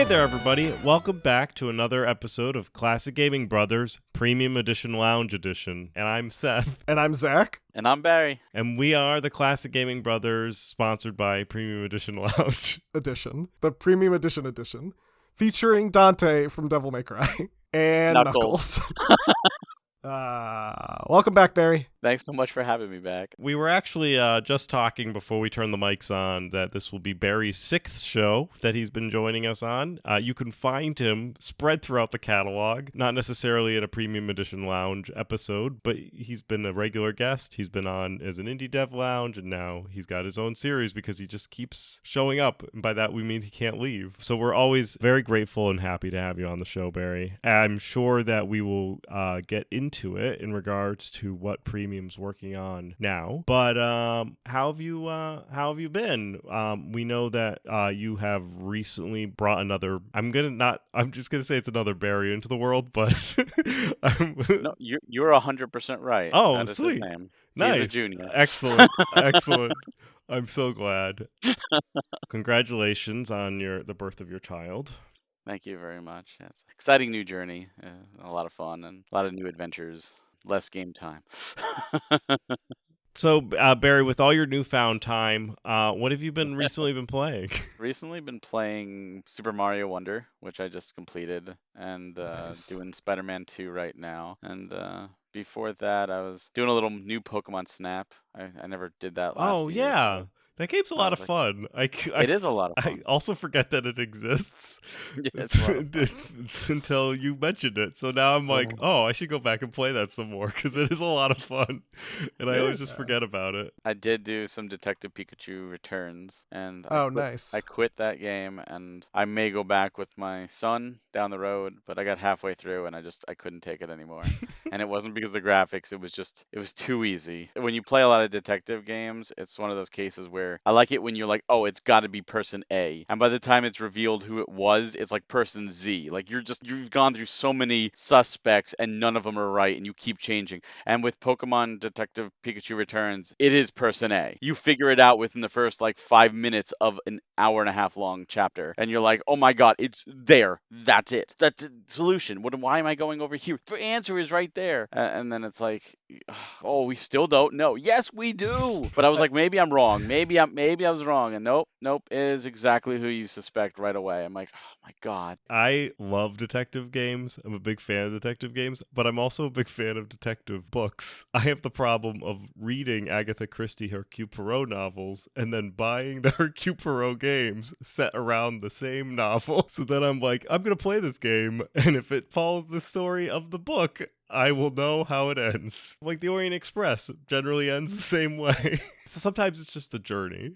Hey there, everybody. Welcome back to another episode of Classic Gaming Brothers Premium Edition Lounge Edition. And I'm Seth. And I'm Zach. And I'm Barry. And we are the Classic Gaming Brothers, sponsored by Premium Edition Lounge. Edition. The Premium Edition. Featuring Dante from Devil May Cry. And Knuckles. Welcome back, Barry. Thanks so much for having me back. We were actually just talking before we turned the mics on that this will be Barry's 6th show that he's been joining us on. You can find him spread throughout the catalog, not necessarily in a Premium Edition Lounge episode, but he's been a regular guest. He's been on as an Indie Dev Lounge, and now he's got his own series because he just keeps showing up. And by that, we mean he can't leave. So we're always very grateful and happy to have you on the show, Barry. I'm sure that we will get into it in regards to what Premium's working on now, but how have you been? We know that you have recently brought another. I'm just gonna say it's another Barry into the world, but no, you're 100% right. Oh, that is sweet, his name. Nice, He's a junior. Excellent. I'm so glad. Congratulations on the birth of your child. Thank you very much. It's an exciting new journey, a lot of fun, and a lot of new adventures. Less game time. So, Barry, with all your newfound time, what have you recently been playing? Recently been playing Super Mario Wonder, which I just completed, and Nice. doing Spider-Man 2 right now. And before that, I was doing a little new Pokemon Snap. I never did that last year. Oh, yeah. That game's a lot of fun. It is a lot of fun. I also forget that it exists. Yeah, it's a lot of fun. It's until you mentioned it. So now I'm like, oh, I should go back and play that some more because it is a lot of fun. And I always just forget about it. I did do some Detective Pikachu Returns, and Nice. I quit that game, and I may go back with my son down the road, but I got halfway through and I couldn't take it anymore. And it wasn't because of the graphics, it was too easy. When you play a lot of detective games, it's one of those cases where I like it when you're like, oh, it's got to be person A, and by the time it's revealed who it was, it's like person Z. Like you've gone through so many suspects and none of them are right, and you keep changing. And with Pokemon Detective Pikachu Returns, it is person A. You figure it out within the first like 5 minutes of an hour and a half long chapter, and you're like, oh my god, it's there. That's it. That's a solution. Why am I going over here? The answer is right there. And then it's like, oh, we still don't know. Yes, we do. But I was like, maybe I'm wrong. Maybe I was wrong. And nope, it is exactly who you suspect right away. I'm like, oh my god. I love detective games. I'm a big fan of detective games, but I'm also a big fan of detective books. I have the problem of reading Agatha Christie Hercule Poirot novels and then buying the Hercule Poirot games set around the same novel. So then I'm like, I'm going to play this game, and if it follows the story of the book, I will know how it ends. Like the Orient Express generally ends the same way. So sometimes it's just the journey.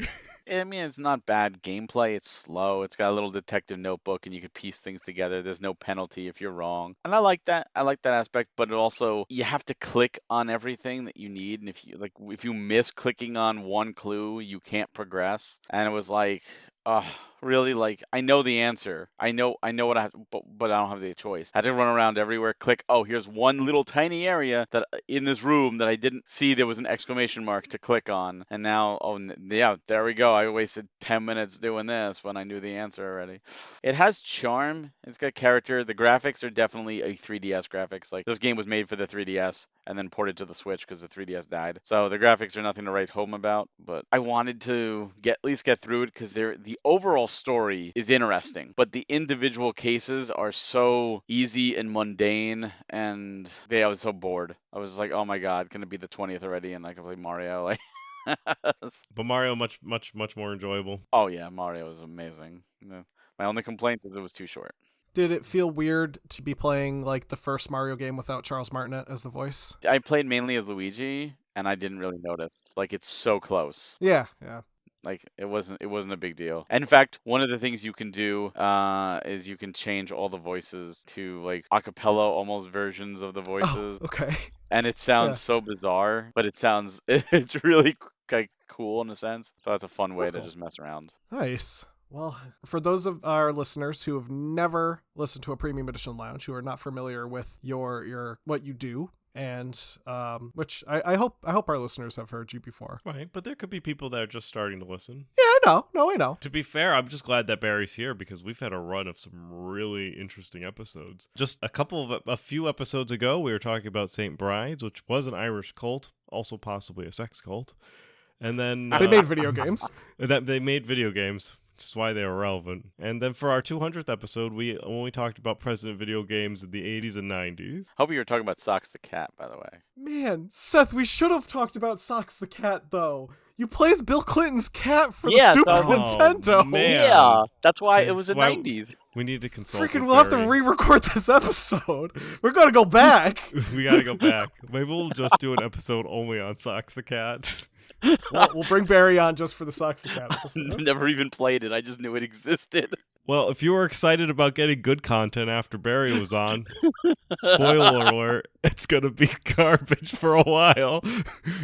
I mean, it's not bad gameplay. It's slow. It's got a little detective notebook, and you can piece things together. There's no penalty if you're wrong, and I like that. I like that aspect. But it also, you have to click on everything that you need, and if you miss clicking on one clue, you can't progress. And it was like, really, like, I know the answer. I know what I have, but I don't have the choice. I had to run around everywhere, click, oh, here's one little tiny area that in this room that I didn't see there was an exclamation mark to click on. And now, yeah, there we go. I wasted 10 minutes doing this when I knew the answer already. It has charm. It's got character. The graphics are definitely a 3DS graphics. Like, this game was made for the 3DS and then ported to the Switch because the 3DS died. So the graphics are nothing to write home about, but I wanted to at least get through it because the overall story is interesting, but the individual cases are so easy and mundane, and I was so bored. I was like, oh my god, can it be the 20th already and I can play Mario? Like, But Mario much more enjoyable. Oh yeah, Mario is amazing. My only complaint is it was too short. Did it feel weird to be playing like the first Mario game without Charles Martinet as the voice? I played mainly as Luigi, and I didn't really notice. Like, it's so close. Yeah. Like, it wasn't a big deal. And in fact, one of the things you can do is you can change all the voices to like acapella almost versions of the voices. Oh, okay. And it sounds so bizarre, but it's really like cool in a sense. So it's a fun way to just mess around. Nice. Well, for those of our listeners who have never listened to a Premium Edition Lounge, who are not familiar with your what you do and which I hope our listeners have heard you before. Right, but there could be people that are just starting to listen. Yeah, I know. No, I know. To be fair, I'm just glad that Barry's here because we've had a run of some really interesting episodes. Just a few episodes ago, we were talking about St. Bride's, which was an Irish cult, also possibly a sex cult. And then They made video games. They made video games, which is why they were relevant. And then for our 200th episode, we only talked about President video games in the 80s and 90s. Hope you were talking about Socks the Cat, by the way. Man, Seth, we should have talked about Socks the Cat, though. You play as Bill Clinton's cat for the Super Nintendo. Man. Yeah, that's why it was the 90s. We need to consult. Freaking, we'll have to re-record this episode. We're gonna go back. We gotta go back. Maybe we'll just do an episode only on Socks the Cat. We'll bring Barry on just for the Socks the Cat episode. Never even played it. I just knew it existed. Well, if you were excited about getting good content after Barry was on, spoiler alert, it's gonna be garbage for a while.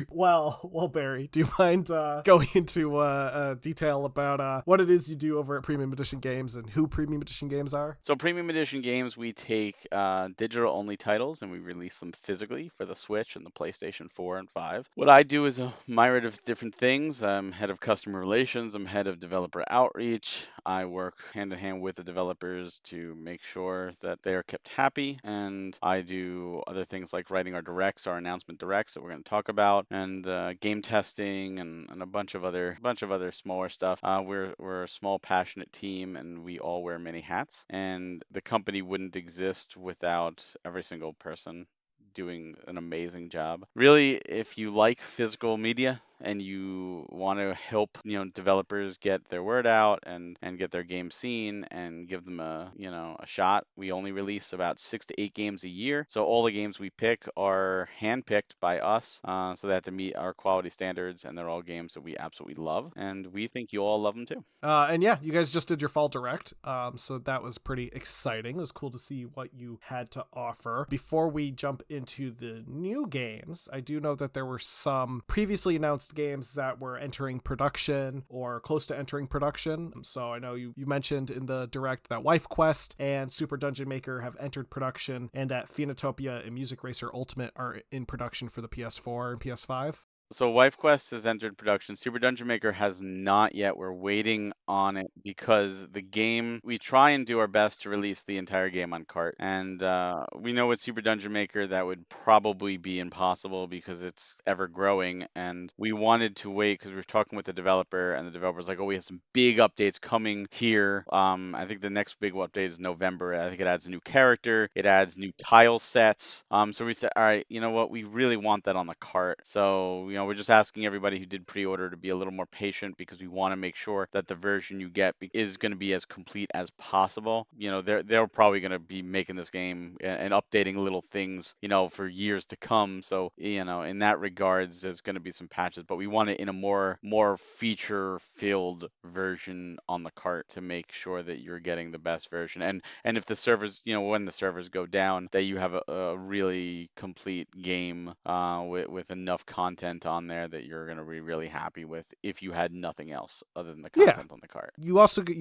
Well, Barry, do you mind going into detail about what it is you do over at Premium Edition Games and who Premium Edition Games are? So Premium Edition Games, we take digital-only titles and we release them physically for the Switch and the PlayStation 4 and 5. What I do is a myriad of different things. I'm head of customer relations. I'm head of developer outreach. I work hand-in-hand with the developers to make sure that they are kept happy, and I do other things like writing our directs, our announcement directs that we're going to talk about, and game testing and a bunch of other smaller stuff. We're a small, passionate team, and we all wear many hats, and the company wouldn't exist without every single person doing an amazing job. Really, if you like physical media and you want to help, developers get their word out and get their game seen and give them a shot, we only release about 6 to 8 games a year. So all the games we pick are handpicked by us, so they have to meet our quality standards, and they're all games that we absolutely love, and we think you all love them too. And yeah, you guys just did your fall direct, so that was pretty exciting. It was cool to see what you had to offer. Before we jump into the new games, I do know that there were some previously announced games that were entering production or close to entering production. So I know you mentioned in the direct that Wife Quest and Super Dungeon Maker have entered production, and that Phoenotopia and Music Racer Ultimate are in production for the PS4 and PS5. So Wife Quest has entered production. Super Dungeon Maker has not yet. We're waiting on it because the game, we try and do our best to release the entire game on cart. And we know with Super Dungeon Maker that would probably be impossible because it's ever growing. And we wanted to wait because we were talking with the developer, and the developer's like, oh, we have some big updates coming here. I think the next big update is November. I think it adds a new character. It adds new tile sets. So we said, all right, you know what? We really want that on the cart. So, we're just asking everybody who did pre-order to be a little more patient because we want to make sure that the version you get is going to be as complete as possible. They're probably going to be making this game and updating little things, for years to come. So, in that regards, there's going to be some patches, but we want it in a more feature-filled version on the cart to make sure that you're getting the best version. And if the servers, when the servers go down, that you have a really complete game with enough content on there that you're going to be really happy with if you had nothing else other than the content on the cart. You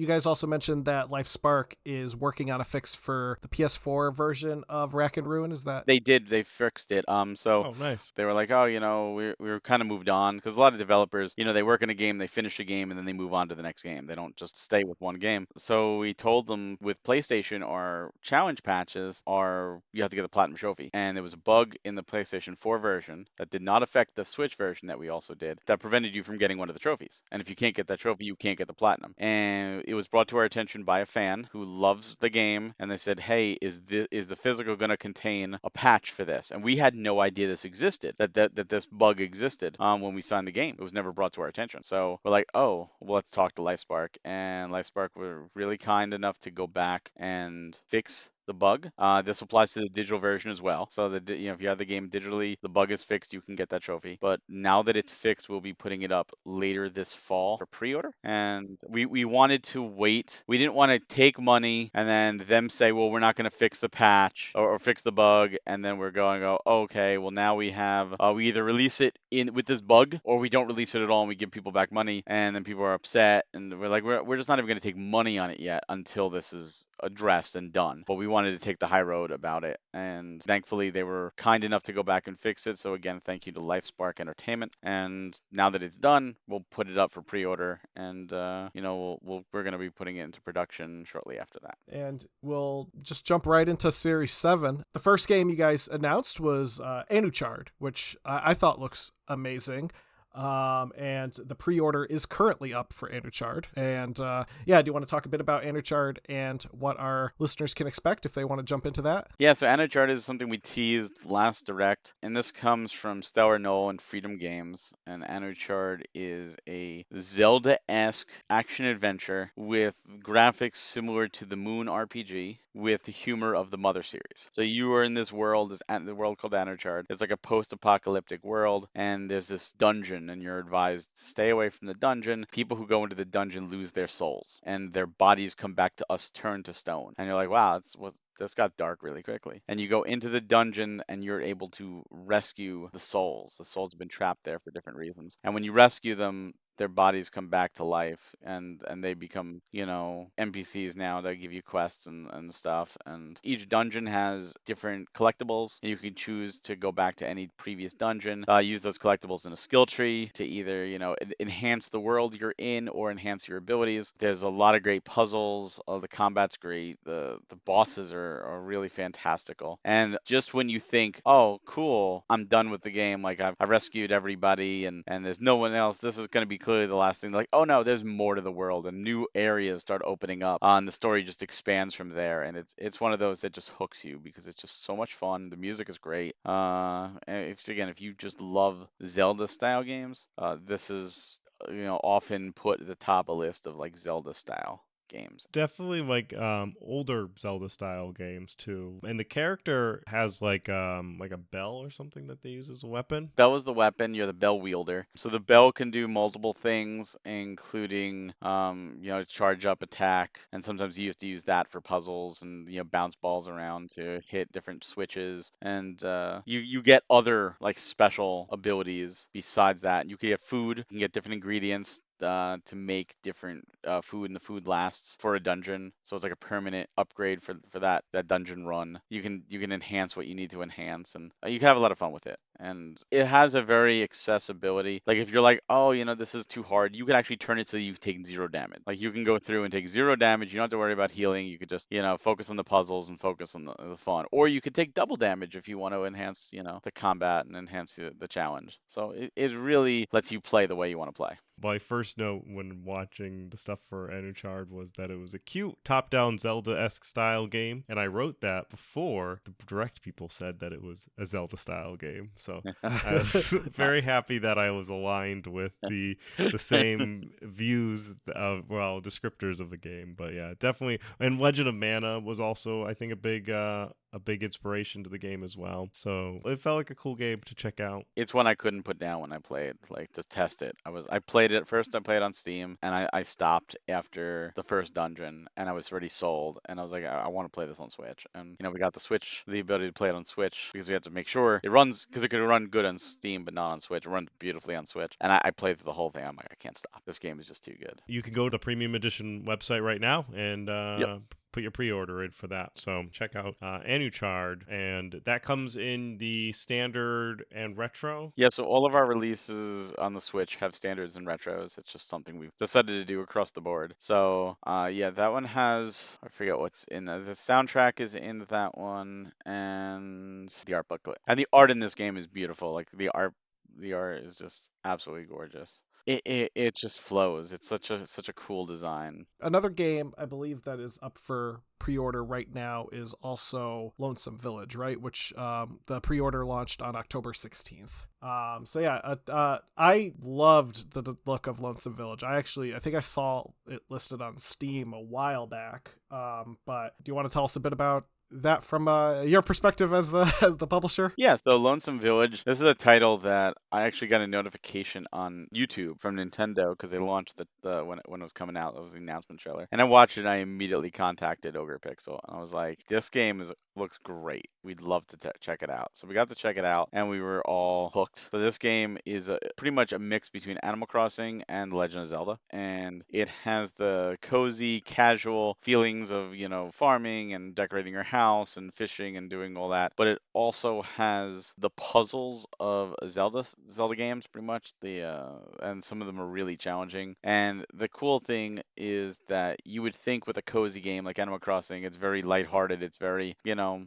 guys also mentioned that LifeSpark is working on a fix for the PS4 version of Rack and Ruin. Is that? They fixed it. So nice. They were like, we were kind of moved on, because a lot of developers, they work in a game, they finish a game, and then they move on to the next game. They don't just stay with one game. So we told them with PlayStation, our challenge patches are you have to get the Platinum Trophy. And there was a bug in the PlayStation 4 version that did not affect the Switch version that we also did that prevented you from getting one of the trophies. And if you can't get that trophy, you can't get the Platinum. And it was brought to our attention by a fan who loves the game, and they said, hey, is the physical going to contain a patch for this? And we had no idea this existed, that this bug existed when we signed the game. It was never brought to our attention. So we're like, oh, well, let's talk to LifeSpark. And LifeSpark were really kind enough to go back and fix the bug. This applies to the digital version as well. So that if you have the game digitally, the bug is fixed, you can get that trophy. But now that it's fixed, we'll be putting it up later this fall for pre-order. And we wanted to wait. We didn't want to take money and then them say, well, we're not going to fix the patch or fix the bug, and then we're going to go, okay, well, now we have we either release it in with this bug or we don't release it at all and we give people back money, and then people are upset, and we're like, we're just not even going to take money on it yet until this is addressed and done. But we wanted to take the high road about it. And thankfully, they were kind enough to go back and fix it. So again, thank you to LifeSpark Entertainment. And now that it's done, we'll put it up for pre-order, and we're going to be putting it into production shortly after that. And we'll just jump right into Series 7. The first game you guys announced was Anuchard, which I thought looks amazing. And the pre-order is currently up for Anuchard. And do you want to talk a bit about Anuchard and what our listeners can expect if they want to jump into that? Yeah, so Anuchard is something we teased last Direct, and this comes from Stellar Knoll and Freedom Games. And Anuchard is a Zelda-esque action-adventure with graphics similar to the Moon RPG, with the humor of the Mother series. So you are in this world, the world called Anuchard. It's like a post-apocalyptic world, and there's this dungeon, and you're advised to stay away from the dungeon. People who go into the dungeon lose their souls, and their bodies come back to us turned to stone. And you're like, wow, this got dark really quickly. And you go into the dungeon and you're able to rescue the souls. The souls have been trapped there for different reasons. And when you rescue them, their bodies come back to life, and they become, NPCs now that give you quests and stuff. And each dungeon has different collectibles, and you can choose to go back to any previous dungeon, use those collectibles in a skill tree to either, enhance the world you're in or enhance your abilities. There's a lot of great puzzles. The combat's great. The bosses are really fantastical. And just when you think, oh, cool, I'm done with the game, like I've rescued everybody and there's no one else, this is going to be clearly the last thing. Like, oh no, there's more to the world, and new areas start opening up, and the story just expands from there. And it's one of those that just hooks you because it's just so much fun. The music is great. And if you just love Zelda style games, this is often put at the top of a list of like Zelda style games. Definitely like older Zelda style games too. And the character has like a bell or something that they use as a weapon. Bell is the weapon, you're the bell wielder. So the bell can do multiple things, including charge up attack, and sometimes you have to use that for puzzles and bounce balls around to hit different switches. And you get other like special abilities besides that. You can get food, you can get different ingredients to make different food, and the food lasts for a dungeon, so it's like a permanent upgrade for that dungeon run. You can enhance what you need to enhance, and you can have a lot of fun with it. And it has a very accessibility. Like if you're like, oh, this is too hard, you can actually turn it so you take 0 damage. Like you can go through and take 0 damage. You don't have to worry about healing. You could just focus on the puzzles and focus on the fun. Or you could take double damage if you want to enhance the combat and enhance the challenge. So it really lets you play the way you want to play. My first note when watching the stuff for Anuchard was that it was a cute top-down Zelda-esque style game, and I wrote that before the Direct people said that it was a Zelda-style game. So I was very happy that I was aligned with the same views of descriptors of the game. But yeah, definitely. And Legend of Mana was also, I think, a big inspiration to the game as well. So it felt like a cool game to check out. It's one I couldn't put down when I played, like to test it. I played it first. I played on Steam, and I stopped after the first dungeon, and I was already sold. And I was like, I want to play this on Switch. And we got the ability to play it on Switch because we had to make sure it runs, because it could run good on Steam, but not on Switch. It runs beautifully on Switch. And I played through the whole thing. I'm like, I can't stop. This game is just too good. You can go to the Premium Edition website right now and Yep. put your pre-order in for that. So check out Anuchard, and that comes in the standard and retro. Yeah, so all of our releases on the Switch have standards and retros. It's just something we've decided to do across the board. So that one has, I forget what's in the soundtrack is in that one, and the art booklet. And the art in this game is beautiful. Like the art is just absolutely gorgeous. It just flows. It's such a cool design. Another game I believe that is up for pre-order right now is also Lonesome Village, right? Which the pre-order launched on October 16th. I loved the look of Lonesome Village. I think I saw it listed on Steam a while back. But do you want to tell us a bit about that from your perspective as the publisher? Yeah, so Lonesome Village, this is a title that I actually got a notification on YouTube from Nintendo because they launched when it was coming out. That was the announcement trailer. And I watched it and I immediately contacted Ogre Pixel. And I was like, this game is Looks great. We'd love to check it out. So we got to check it out, and we were all hooked. So this game is pretty much a mix between Animal Crossing and The Legend of Zelda, and it has the cozy, casual feelings of, farming and decorating your house and fishing and doing all that. But it also has the puzzles of Zelda games, pretty much. And some of them are really challenging. And the cool thing is that you would think with a cozy game like Animal Crossing, it's very lighthearted, it's very,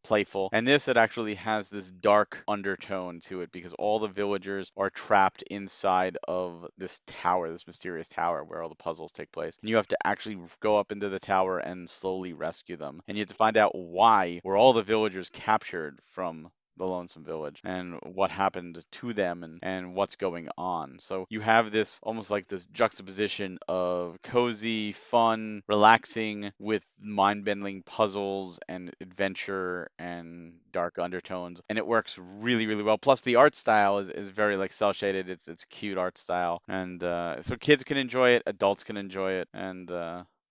playful. And this, it actually has this dark undertone to it because all the villagers are trapped inside of this tower, this mysterious tower where all the puzzles take place. And you have to actually go up into the tower and slowly rescue them. And you have to find out why were all the villagers captured from the Lonesome Village and what happened to them and what's going on. So you have this almost like this juxtaposition of cozy, fun, relaxing with mind-bending puzzles and adventure and dark undertones. And it works really, really well. Plus the art style is very like cel-shaded. It's cute art style. And so kids can enjoy it, adults can enjoy it, and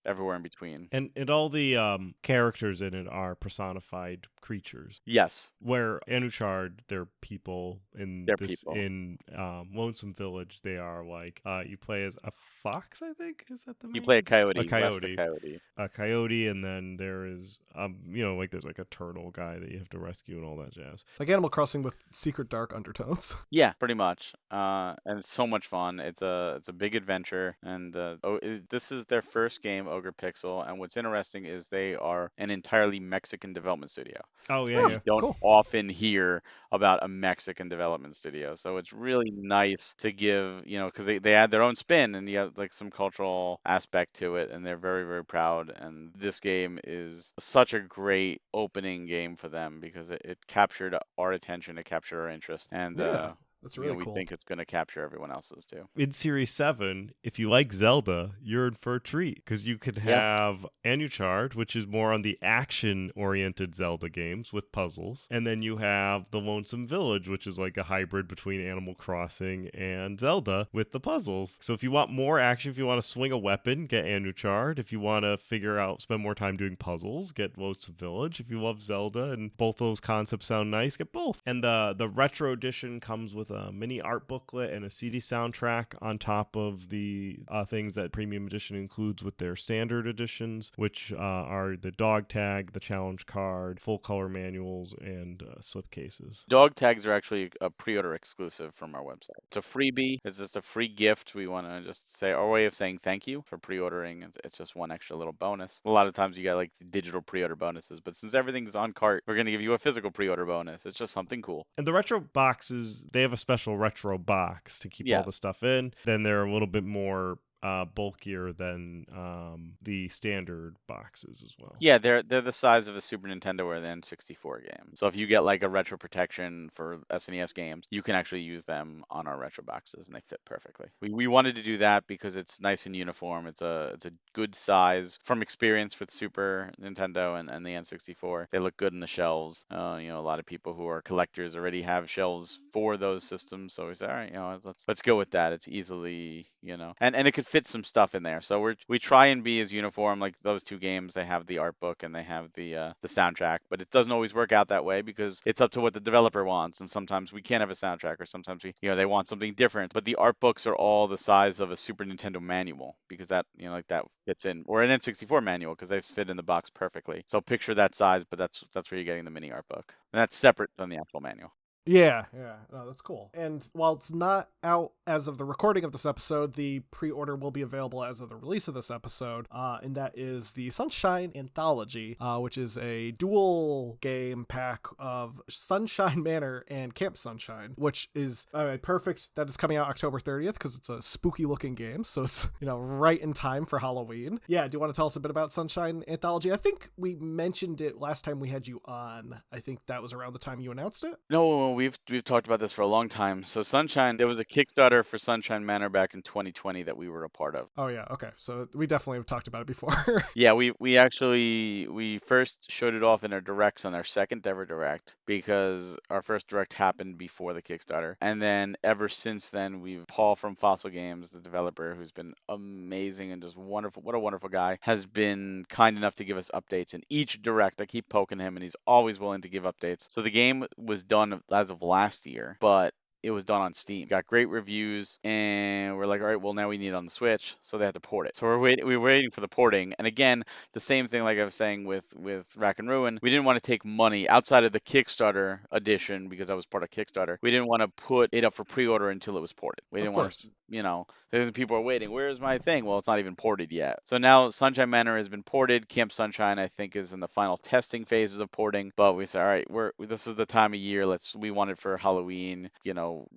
everywhere in between. And all the characters in it are personified creatures. Yes. Where Anuchard, they're people. They're people. In Lonesome Village, they are like you play as a fox, I think. Is that the main? You play a coyote. A coyote. West the coyote. A coyote, and then there is like there's like a turtle guy that you have to rescue and all that jazz. Like Animal Crossing with secret dark undertones. Yeah, pretty much. And it's so much fun. It's a big adventure, and this is their first game, Ogre Pixel. And what's interesting is they are an entirely Mexican development studio. Oh yeah, yeah. Don't Cool. often hear about a Mexican development studio, so it's really nice to give, because they add their own spin and you have like some cultural aspect to it, and they're very, very proud. And this game is such a great opening game for them because it captured our attention, it captured our interest, and Yeah. That's really we cool. think it's going to capture everyone else's too. In Series 7, if you like Zelda, you're in for a treat because you could Yeah. have Anuchard, which is more on the action-oriented Zelda games with puzzles, and then you have the Lonesome Village, which is like a hybrid between Animal Crossing and Zelda with the puzzles. So if you want more action, if you want to swing a weapon, get Anuchard. If you want to spend more time doing puzzles, get Lonesome Village. If you love Zelda and both those concepts sound nice, get both. And the retro edition comes with a mini art booklet and a CD soundtrack on top of the things that Premium Edition includes with their standard editions, which are the dog tag, the challenge card, full color manuals, and slipcases. Dog tags are actually a pre-order exclusive from our website. It's a freebie. It's just a free gift. We want to just say our way of saying thank you for pre-ordering. It's just one extra little bonus. A lot of times you get like digital pre-order bonuses, but since everything's on cart, we're going to give you a physical pre-order bonus. It's just something cool. And the retro boxes, they have a special retro box to keep all the stuff in. Then they're a little bit more bulkier than the standard boxes as well. Yeah, they're the size of a Super Nintendo or the N64 game. So if you get like a retro protection for SNES games, you can actually use them on our retro boxes, and they fit perfectly. We wanted to do that because it's nice and uniform. It's a good size from experience with Super Nintendo and the N64. They look good in the shelves. A lot of people who are collectors already have shelves for those systems, so we said, all right, let's go with that. It's easily, and it could fit some stuff in there. So we try and be as uniform. Like those two games, they have the art book and they have the soundtrack, but it doesn't always work out that way because it's up to what the developer wants, and sometimes we can't have a soundtrack, or sometimes they want something different. But the art books are all the size of a Super Nintendo manual because that like that fits in, or an N64 manual because they fit in the box perfectly. So picture that size, but that's where you're getting the mini art book, and that's separate than the actual manual. Yeah. No, that's cool. And while it's not out as of the recording of this episode, the pre-order will be available as of the release of this episode, and that is the Sunshine Anthology, which is a dual game pack of Sunshine Manor and Camp Sunshine, which is perfect that it's coming out October 30th because it's a spooky looking game, so it's right in time for Halloween. Yeah, do you want to tell us a bit about Sunshine Anthology? I think we mentioned it last time we had you on. I think that was around the time you announced it. No, we've talked about this for a long time. So Sunshine, there was a Kickstarter for Sunshine Manor back in 2020 that we were a part of. Oh yeah, okay. So we definitely have talked about it before. Yeah, we actually we first showed it off in our directs on our second ever direct because our first direct happened before the Kickstarter. And then ever since then, we've Paul from Fossil Games, the developer, who's been amazing and just wonderful. What a wonderful guy, has been kind enough to give us updates in each direct. I keep poking him, and he's always willing to give updates. So the game was done as of last year, but it was done on Steam. Got great reviews, and we're like, all right, well now we need it on the Switch, so they had to port it. So we're waiting for the porting. And again, the same thing like I was saying with Rack and Ruin. We didn't want to take money outside of the Kickstarter edition because I was part of Kickstarter. We didn't want to put it up for pre-order until it was ported. We Of didn't want course. to, there's people are waiting. Where's my thing? Well, it's not even ported yet. So now Sunshine Manor has been ported. Camp Sunshine, I think, is in the final testing phases of porting. But we said, all right, this is the time of year. We want it for Halloween.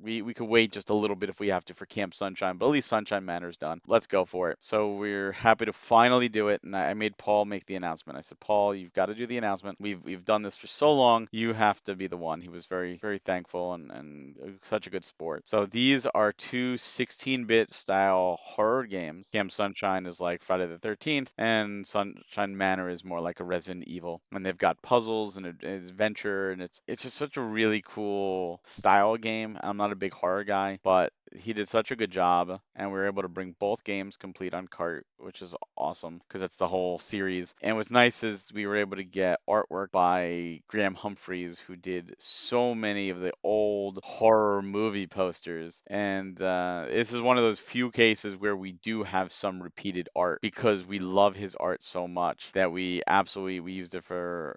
We could wait just a little bit if we have to for Camp Sunshine, but at least Sunshine Manor's done. Let's go for it. So we're happy to finally do it, and I made Paul make the announcement. I said, Paul, you've got to do the announcement. We've done this for so long. You have to be the one. He was very, very thankful and such a good sport. So these are two 16-bit style horror games. Camp Sunshine is like Friday the 13th, and Sunshine Manor is more like a Resident Evil. And they've got puzzles and adventure, and it's just such a really cool style game. I'm not a big horror guy, but he did such a good job, and we were able to bring both games complete on cart, which is awesome because it's the whole series. And what's nice is we were able to get artwork by Graham Humphreys, who did so many of the old horror movie posters. And this is one of those few cases where we do have some repeated art because we love his art so much that we used it for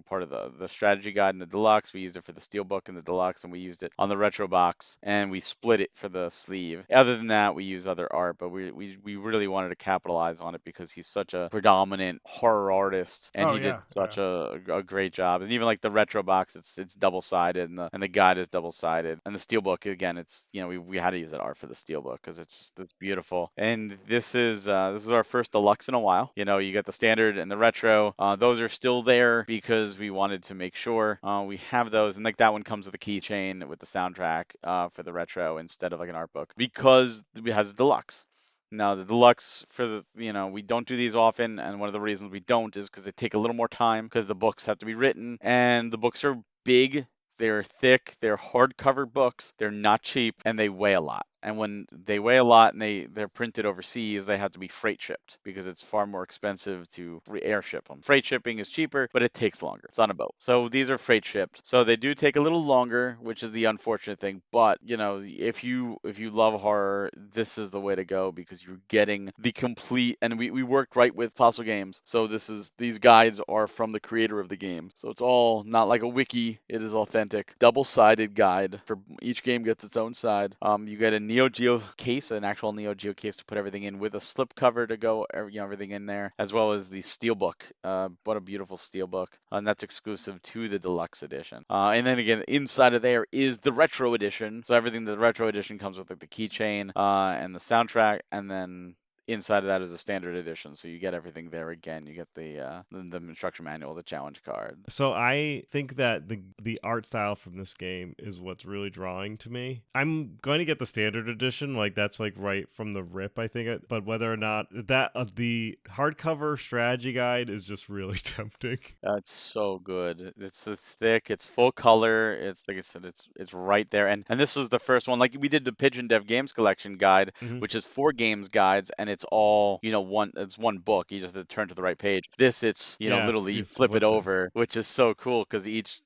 part of the strategy guide in the deluxe. We used it for the steelbook in the deluxe, and we used it on the retro box, and we split it for the sleeve. Other than that, we use other art, but we really wanted to capitalize on it because he's such a predominant horror artist, and Oh he did yeah, such a great job. And even like the retro box, it's double sided, and the guide is double sided, and the steelbook again, it's we had to use that art for the steelbook because it's beautiful. And this is our first deluxe in a while. You got the standard and the retro. Those are still there because we wanted to make sure we have those, and like that one comes with a keychain with the soundtrack for the retro instead of like an art book because it has a deluxe. Now the deluxe for we don't do these often, and one of the reasons we don't is because they take a little more time because the books have to be written, and the books are big, they're thick, they're hardcover books, they're not cheap, and they weigh a lot. And when they weigh a lot and they're printed overseas, they have to be freight shipped because it's far more expensive to air ship them. Freight shipping is cheaper, but it takes longer. It's on a boat. So these are freight shipped. So they do take a little longer, which is the unfortunate thing. But, if you love horror, this is the way to go because you're getting the complete, and we worked right with Fossil Games. So these guides are from the creator of the game. So it's all not like a wiki. It is authentic. Double-sided guide for each game gets its own side. You get a Neo Geo case, an actual Neo Geo case to put everything in with a slip cover to go, everything in there, as well as the steelbook. What a beautiful steelbook, and that's exclusive to the deluxe edition. And then again, inside of there is the retro edition. So everything the retro edition comes with, like the keychain and the soundtrack, and then inside of that is a standard edition, so you get everything there again. You get the instruction manual, the challenge card. So I think that the art style from this game is what's really drawing to me. I'm going to get the standard edition, like that's like right from the rip, I think. But whether or not that the hardcover strategy guide is just really tempting. It's so good. It's thick. It's full color. It's like I said. It's right there. And this was the first one. Like we did the Pigeon Dev Games Collection guide, Mhm. which is 4 games guides, and it's all one. It's one book. You just have to turn to the right page. This, it's Yeah, literally you you flip it flipped it. over, which is so cool because each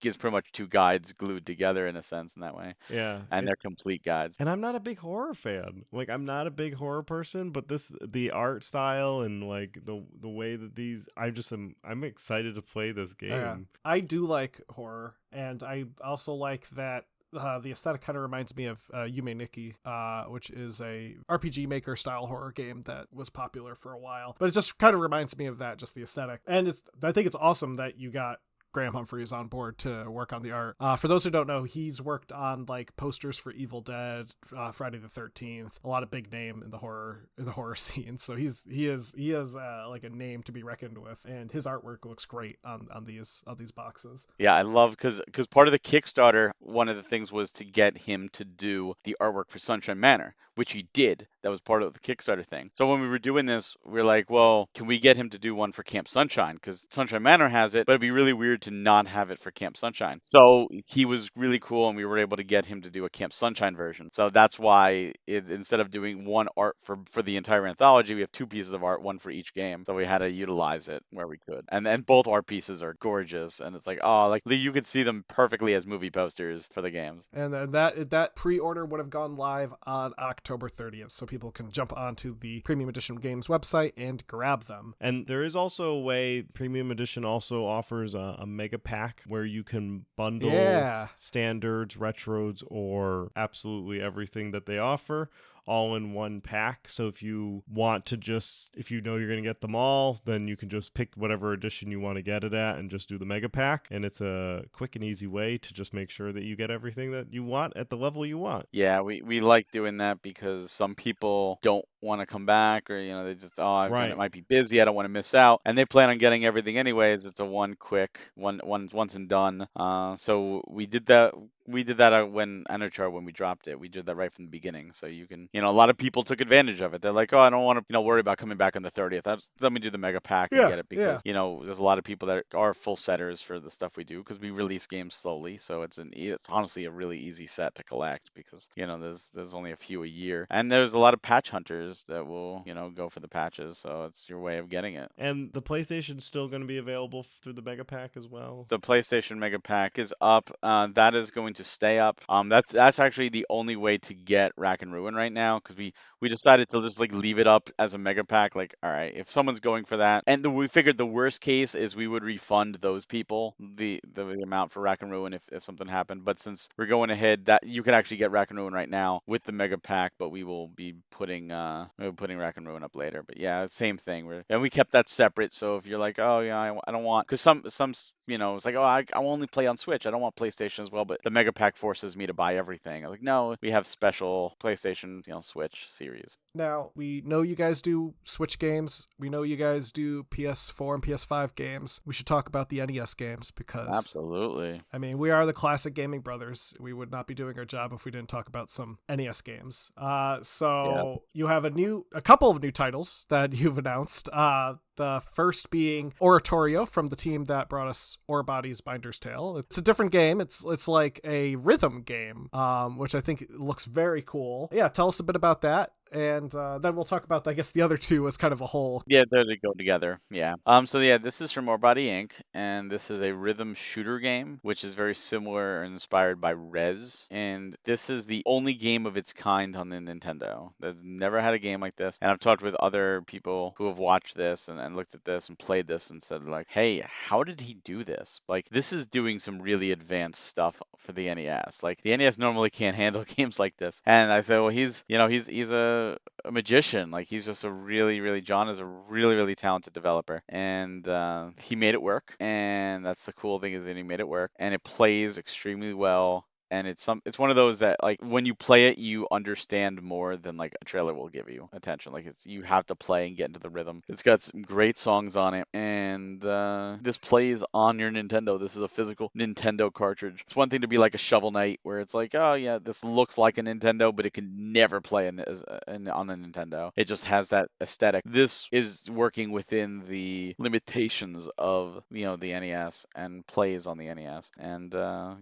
gives pretty much 2 guides glued together in a sense in that way, Yeah, and they're complete guides. and I'm not a big horror fan. Like I'm not a big horror person, but the art style and like the way that I'm excited to play this game. I do like horror, and I also like that the aesthetic kind of reminds me of Yume Nikki, which is a RPG Maker style horror game that was popular for a while. But it just kind of reminds me of that, just the aesthetic. And I think it's awesome that you got Graham Humphreys on board to work on the art. For those who don't know, he's worked on like posters for Evil Dead, Friday the 13th, a lot of big name in the horror scene. So he is like a name to be reckoned with, and his artwork looks great on these boxes. Yeah, I love because part of the Kickstarter, one of the things was to get him to do the artwork for Sunshine Manor, which he did. That was part of the Kickstarter thing. So when we were doing this, we are like, well, can we get him to do one for Camp Sunshine? Because Sunshine Manor has it, but it'd be really weird to not have it for Camp Sunshine. So he was really cool, and we were able to get him to do a Camp Sunshine version. So that's why instead of doing one art for the entire anthology, we have two pieces of art, one for each game. So we had to utilize it where we could. And then both art pieces are gorgeous, and it's like, oh, like you could see them perfectly as movie posters for the games. And that pre-order would have gone live on October 30th, so people can jump onto the Premium Edition Games website and grab them. And there is also a way, Premium Edition also offers a mega pack where you can bundle standards, retros, or absolutely everything that they offer all in one pack. So if you want to if you know you're going to get them all, then you can just pick whatever edition you want to get it at and just do the mega pack. And it's a quick and easy way to just make sure that you get everything that you want at the level you want. Yeah, we like doing that because some people don't want to come back, or they just it might be busy, I don't want to miss out, and they plan on getting everything anyways. It's a once and done. So we did that when Anochar, when we dropped it, we did that right from the beginning. So you can, a lot of people took advantage of it. They're like, oh, I don't want to worry about coming back on the 30th. Let me do the mega pack and get it, because there's a lot of people that are full setters for the stuff we do, because we release games slowly. So it's honestly a really easy set to collect, because there's only a few a year, and there's a lot of patch hunters that will go for the patches, so it's your way of getting it. And the PlayStation's still going to be available through the mega pack as well. The PlayStation mega pack is up. That is going to stay up. That's actually the only way to get Rack and Ruin right now, because we decided to just leave it up as a mega pack. Like, all right, if someone's going for that, and we figured the worst case is we would refund those people the amount for Rack and Ruin if something happened. But since we're going ahead, that you can actually get Rack and Ruin right now with the mega pack, but we will be putting Rack and Ruin up later. But yeah, same thing. And we kept that separate. So if you're like, oh yeah, I don't want, because some it's like, oh, I only play on Switch, I don't want PlayStation as well, but the mega pack forces me to buy everything. I was like, no, we have special PlayStation Switch series. Now, we know you guys do Switch games. We know you guys do PS4 and PS5 games. We should talk about the NES games, because absolutely, I mean, we are the classic gaming brothers. We would not be doing our job if we didn't talk about some NES games. You have a couple of new titles that you've announced. The first being Oratorio, from the team that brought us Ore Body's Binder's Tale. It's a different game. It's like a rhythm game, which I think looks very cool. Yeah, tell us a bit about that. And then we'll talk about, I guess, the other two as kind of a whole. Yeah, they go together. Yeah. So yeah, this is from Ore Body Inc., and this is a rhythm shooter game, which is very similar and inspired by Rez. And this is the only game of its kind on the Nintendo. They've never had a game like this. And I've talked with other people who have watched this and looked at this and played this and said, like, hey, how did he do this? Like, this is doing some really advanced stuff for the NES. Like, the NES normally can't handle games like this. And I said, well, he's a magician. Like, he's just John is a really talented developer, and he made it work. And that's the cool thing, is that he made it work, and it plays extremely well. And it's one of those that, like, when you play it, you understand more than like a trailer will give you attention. Like, you have to play and get into the rhythm. It's got some great songs on it, and this plays on your Nintendo. This is a physical Nintendo cartridge. It's one thing to be like a Shovel Knight, where it's like, oh yeah, this looks like a Nintendo, but it can never play on a Nintendo. It just has that aesthetic. This is working within the limitations of the NES, and plays on the NES. And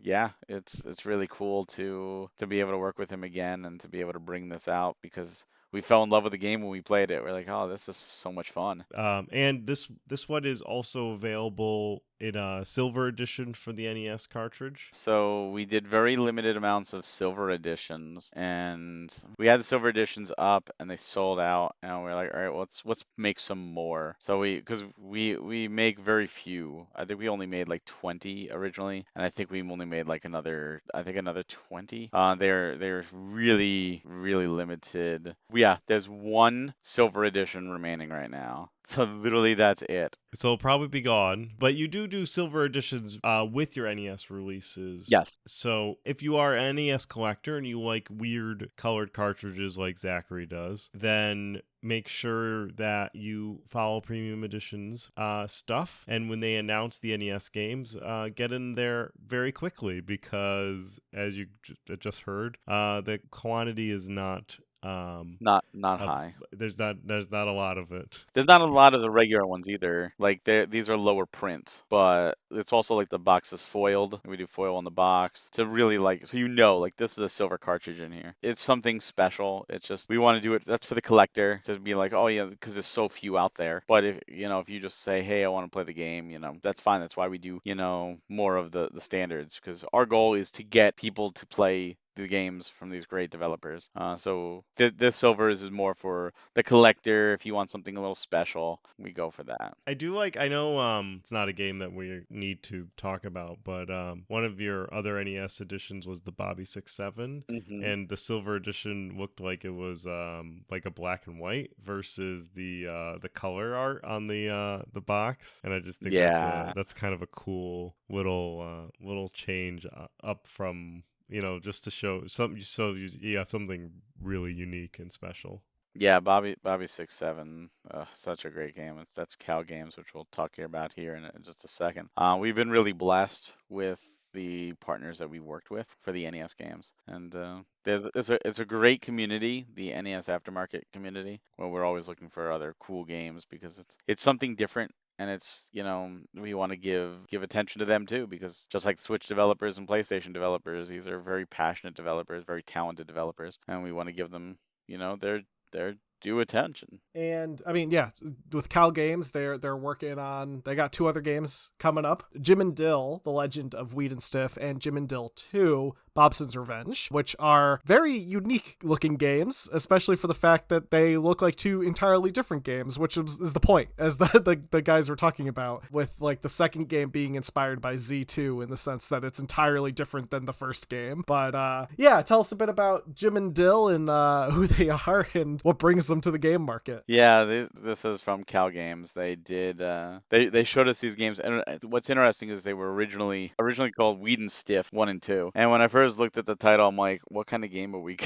yeah, it's really cool to be able to work with him again, and to be able to bring this out, because we fell in love with the game when we played it. We're like, oh, this is so much fun. And this one is also available in a silver edition for the NES cartridge. So we did very limited amounts of silver editions, and we had the silver editions up and they sold out, and we're like, all right, let's make some more. So because we make very few. I think we only made like 20 originally, and I think we only made like another 20. They're really limited. Yeah, there's one silver edition remaining right now. So literally that's it. So it'll probably be gone, but you do silver editions with your NES releases. Yes. So if you are an NES collector and you like weird colored cartridges like Zachary does, then make sure that you follow Premium Editions stuff. And when they announce the NES games, get in there very quickly because, as you just heard, the quantity is not Not high. there's not a lot of it. There's not a lot of the regular ones either. Like these are lower print, but it's also like the box is foiled. We do foil on the box to really like so like this is a silver cartridge in here. It's something special. It's just we want to do it. That's for the collector to be like, oh yeah, because there's so few out there. But if you just say, hey, I want to play the game, that's fine. That's why we do more of the standards because our goal is to get people to play the games from these great developers. So this silver is more for the collector. If you want something a little special, we go for that. I know it's not a game that we need to talk about, but one of your other NES editions was the Bobby 6-7, and the silver edition looked like it was like a black and white versus the color art on the box, and I just think that's kind of a cool little change up from just to show something, so you have something really unique and special. Yeah, Bobby 6-7, such a great game. That's Cal Games, which we'll talk about here in just a second. We've been really blessed with the partners that we worked with for the NES games, and it's a great community, the NES aftermarket community, where we're always looking for other cool games because it's something different. And it's, we want to give attention to them too, because just like Switch developers and PlayStation developers, these are very passionate developers, very talented developers, and we want to give them, their due attention. And I mean, yeah, with Cal Games, they're working on. They got 2 other games coming up: Jim and Dill, The Legend of Weed and Stiff, and Jim and Dill 2, Bobson's Revenge, which are very unique looking games, especially for the fact that they look like 2 entirely different games, which is the point, as the guys were talking about, with like the second game being inspired by Z2 in the sense that it's entirely different than the first game. But yeah, tell us a bit about Jim and Dill and who they are and what brings them to the game market. Yeah, this is from Cal Games. They did they showed us these games, and what's interesting is they were originally called Weed and Stiff 1 and 2. And when I first looked at the title, I'm like, what kind of game are we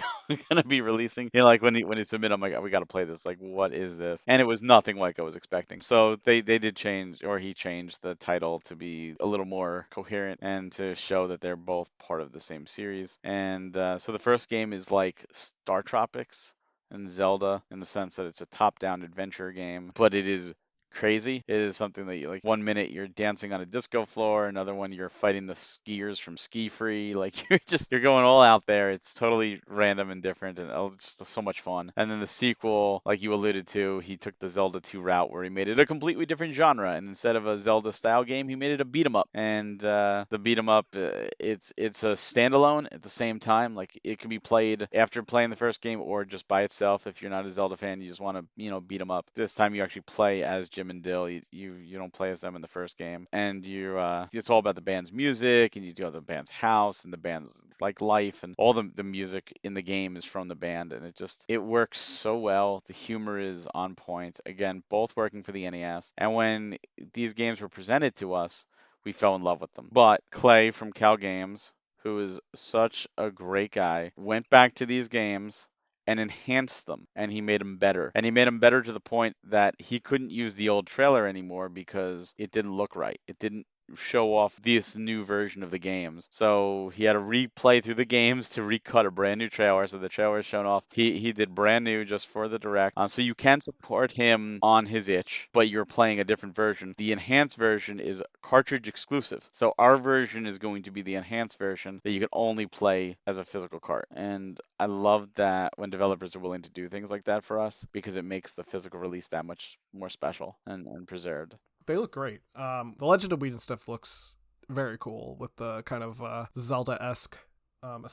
gonna be releasing? Like when you submit, I'm like, oh, we gotta play this. Like, what is this? And it was nothing like I was expecting. So they did change, or he changed the title to be a little more coherent and to show that they're both part of the same series. And so the first game is like Star Tropics and Zelda in the sense that it's a top-down adventure game, but it is crazy. It is something that you like. 1 minute you're dancing on a disco floor, another one you're fighting the skiers from Ski Free. Like you're going all out there. It's totally random and different, and it's just so much fun. And then the sequel, like you alluded to, he took the Zelda 2 route where he made it a completely different genre, and instead of a Zelda style game, he made it a beat 'em up. And the beat 'em up, it's a standalone at the same time. Like it can be played after playing the first game or just by itself. If you're not a Zelda fan, you just want to beat 'em up. This time you actually play as Jim and Dill. You don't play as them in the first game, and it's all about the band's music, and you do the band's house and the band's like life, and all the music in the game is from the band, and it works so well. The humor is on point. Again, both working for the NES, and when these games were presented to us, we fell in love with them. But Clay from Cal Games, who is such a great guy, went back to these games and enhanced them, and he made them better. And he made them better to the point that he couldn't use the old trailer anymore because it didn't look right. It didn't show off this new version of the games. So he had to replay through the games to recut a brand new trailer. So the trailer is shown off. He did brand new just for the direct. So you can support him on his itch, but you're playing a different version. The enhanced version is cartridge exclusive. So our version is going to be the enhanced version that you can only play as a physical cart. And I love that when developers are willing to do things like that for us, because it makes the physical release that much more special and preserved. They look great. The Legend of Weed and Stuff looks very cool with the kind of Zelda-esque.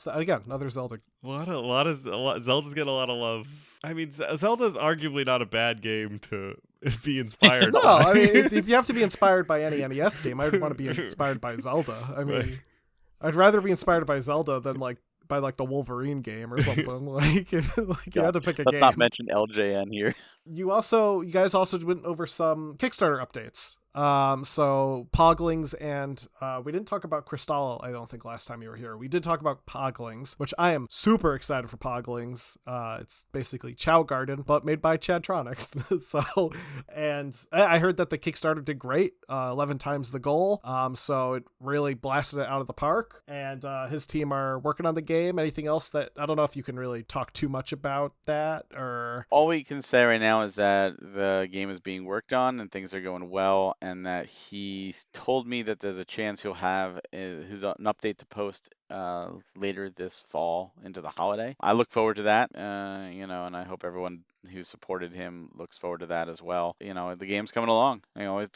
Again, another Zelda. Zelda's getting a lot of love. I mean, Zelda's arguably not a bad game to be inspired by. No, I mean, if you have to be inspired by any NES game, I would want to be inspired by Zelda. I mean, I'd rather be inspired by Zelda than like by like the Wolverine game or something. Like, like you God, had to pick a let's not game. mention LJN here. You guys also went over some Kickstarter updates. So Poglings and we didn't talk about Crystal, I don't think, last time you were here. We did talk about Poglings, which I am super excited for Poglings. It's basically Chow Garden, but made by Chadtronics. So, and I heard that the Kickstarter did great, 11 times the goal. So it really blasted it out of the park. And his team are working on the game. Anything else that I don't know if you can really talk too much about that or? All we can say right now is that the game is being worked on and things are going well, and that he told me that there's a chance he'll have an update to post later this fall into the holiday. I look forward to that, and I hope everyone who supported him looks forward to that as well. The game's coming along.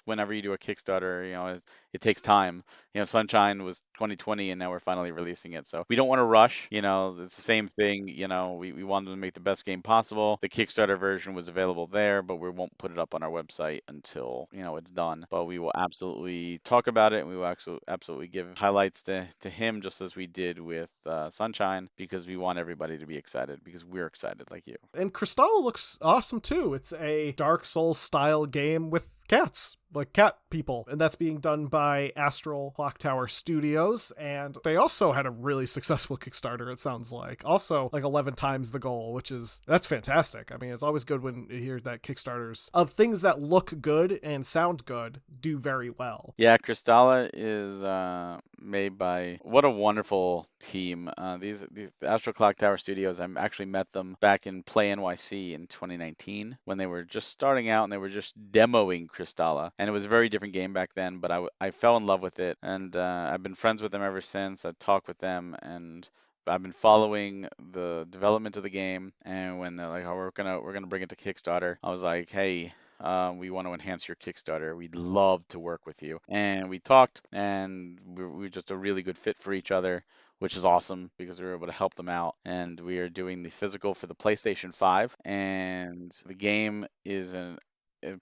Whenever you do a Kickstarter, it takes time. Sunshine was 2020, and now we're finally releasing it. So we don't want to rush. It's the same thing. We wanted to make the best game possible. The Kickstarter version was available there, but we won't put it up on our website until it's done. But we will absolutely talk about it, and we will absolutely give highlights to him, just as we did with Sunshine, because we want everybody to be excited, because we're excited like you. And Crystal looks awesome too. It's a Dark Souls style game with cats, like cat people, and that's being done by Astral Clock Tower Studios. And they also had a really successful Kickstarter, it sounds like, also like 11 times the goal, that's fantastic. I mean, it's always good when you hear that Kickstarters of things that look good and sound good do very well. Yeah, Crystalla is made by, what a wonderful team. These Astral Clock Tower Studios, I actually met them back in Play NYC in 2019 when they were just starting out and they were just demoing Crystalla. And it was a very different game back then, but I fell in love with it. And I've been friends with them ever since. I talk with them, and I've been following the development of the game. And when they're like, "Oh, we're gonna bring it to Kickstarter," I was like, "Hey, we want to enhance your Kickstarter. We'd love to work with you." And we talked, and we're just a really good fit for each other, which is awesome because we were able to help them out. And we are doing the physical for the PlayStation 5, and the game is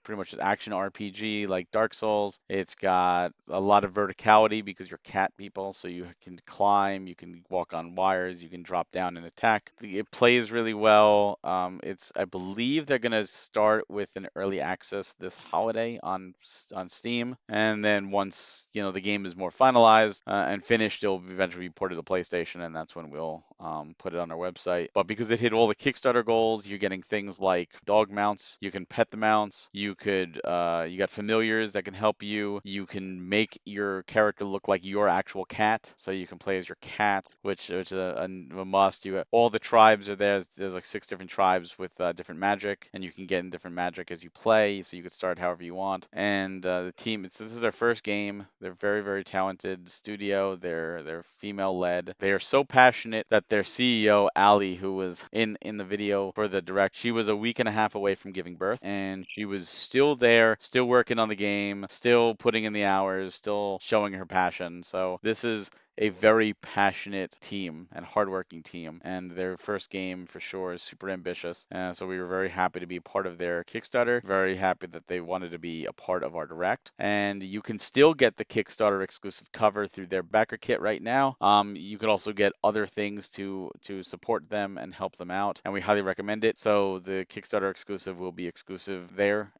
pretty much an action RPG like Dark Souls. It's got a lot of verticality because you're cat people, so you can climb, you can walk on wires, you can drop down and attack. It plays really well. I believe they're gonna start with an early access this holiday on Steam, and then once the game is more finalized and finished, it'll eventually be ported to PlayStation, and that's when we'll put it on our website. But because it hit all the Kickstarter goals, you're getting things like dog mounts. You can pet the mounts. You got familiars that can help you. You can make your character look like your actual cat, so you can play as your cat, which is a must. All the tribes are there. There's like 6 different tribes with different magic, and you can get in different magic as you play, so you could start however you want. And the team, this is their first game. They're very, very talented studio. They're female led. They are so passionate that their CEO, Ali, who was in the video for the direct, she was a week and a half away from giving birth, and she was still there, still working on the game, still putting in the hours, still showing her passion. So this is a very passionate team and hardworking team, and their first game for sure is super ambitious. So we were very happy to be part of their Kickstarter, very happy that they wanted to be a part of our direct. And you can still get the Kickstarter exclusive cover through their backer kit right now. You can also get other things to support them and help them out, and we highly recommend it. So the Kickstarter exclusive will be exclusive there.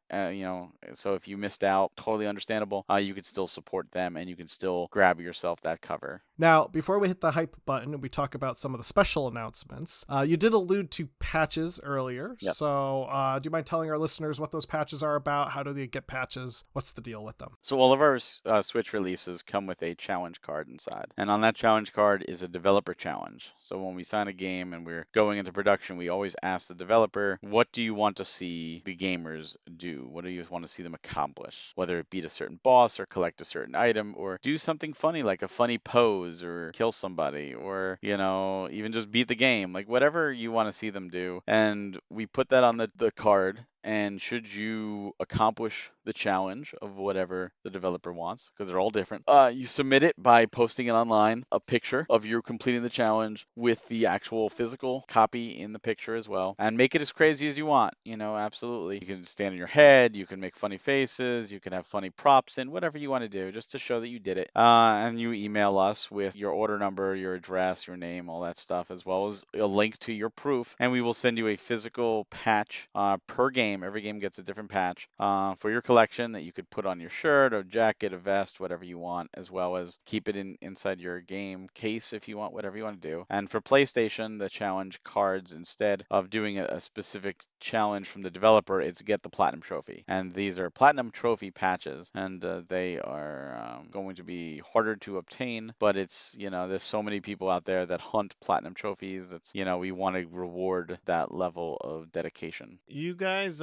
So if you missed out, totally understandable. You can still support them, and you can still grab yourself that cover. Now, before we hit the hype button and we talk about some of the special announcements, you did allude to patches earlier. Yep. So do you mind telling our listeners what those patches are about? How do they get patches? What's the deal with them? So all of our Switch releases come with a challenge card inside. And on that challenge card is a developer challenge. So when we sign a game and we're going into production, we always ask the developer, what do you want to see the gamers do? What do you want to see them accomplish? Whether it beat a certain boss or collect a certain item or do something funny like a funny pose or kill somebody or even just beat the game, like whatever you want to see them do. And we put that on the card, And should you accomplish the challenge of whatever the developer wants, because they're all different, you submit it by posting it online, a picture of you completing the challenge with the actual physical copy in the picture as well, and make it as crazy as you want. Absolutely. You can stand on your head, you can make funny faces, you can have funny props in, whatever you want to do, just to show that you did it. And you email us with your order number, your address, your name, all that stuff, as well as a link to your proof, and we will send you a physical patch per game. Every game gets a different patch for your collection that you could put on your shirt or jacket, a vest, whatever you want, as well as keep it inside your game case if you want, whatever you want to do. And for PlayStation, the challenge cards, instead of doing a specific challenge from the developer, it's get the Platinum Trophy. And these are Platinum Trophy patches, and they are going to be harder to obtain, but it's, there's so many people out there that hunt Platinum Trophies. It's, we want to reward that level of dedication. You guys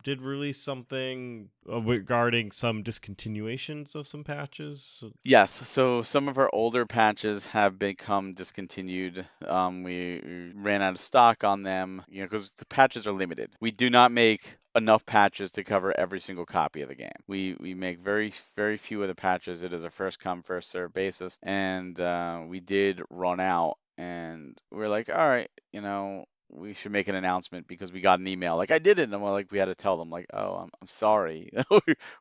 did release something regarding some discontinuations of some patches. Yes, so some of our older patches have become discontinued. We ran out of stock on them, because the patches are limited. We do not make enough patches to cover every single copy of the game. We make very, very few of the patches. It is a first come, first serve basis, and we did run out, and we're like, all right, we should make an announcement, because we got an email like I did it, and we're like, we had to tell them like, oh, I'm sorry,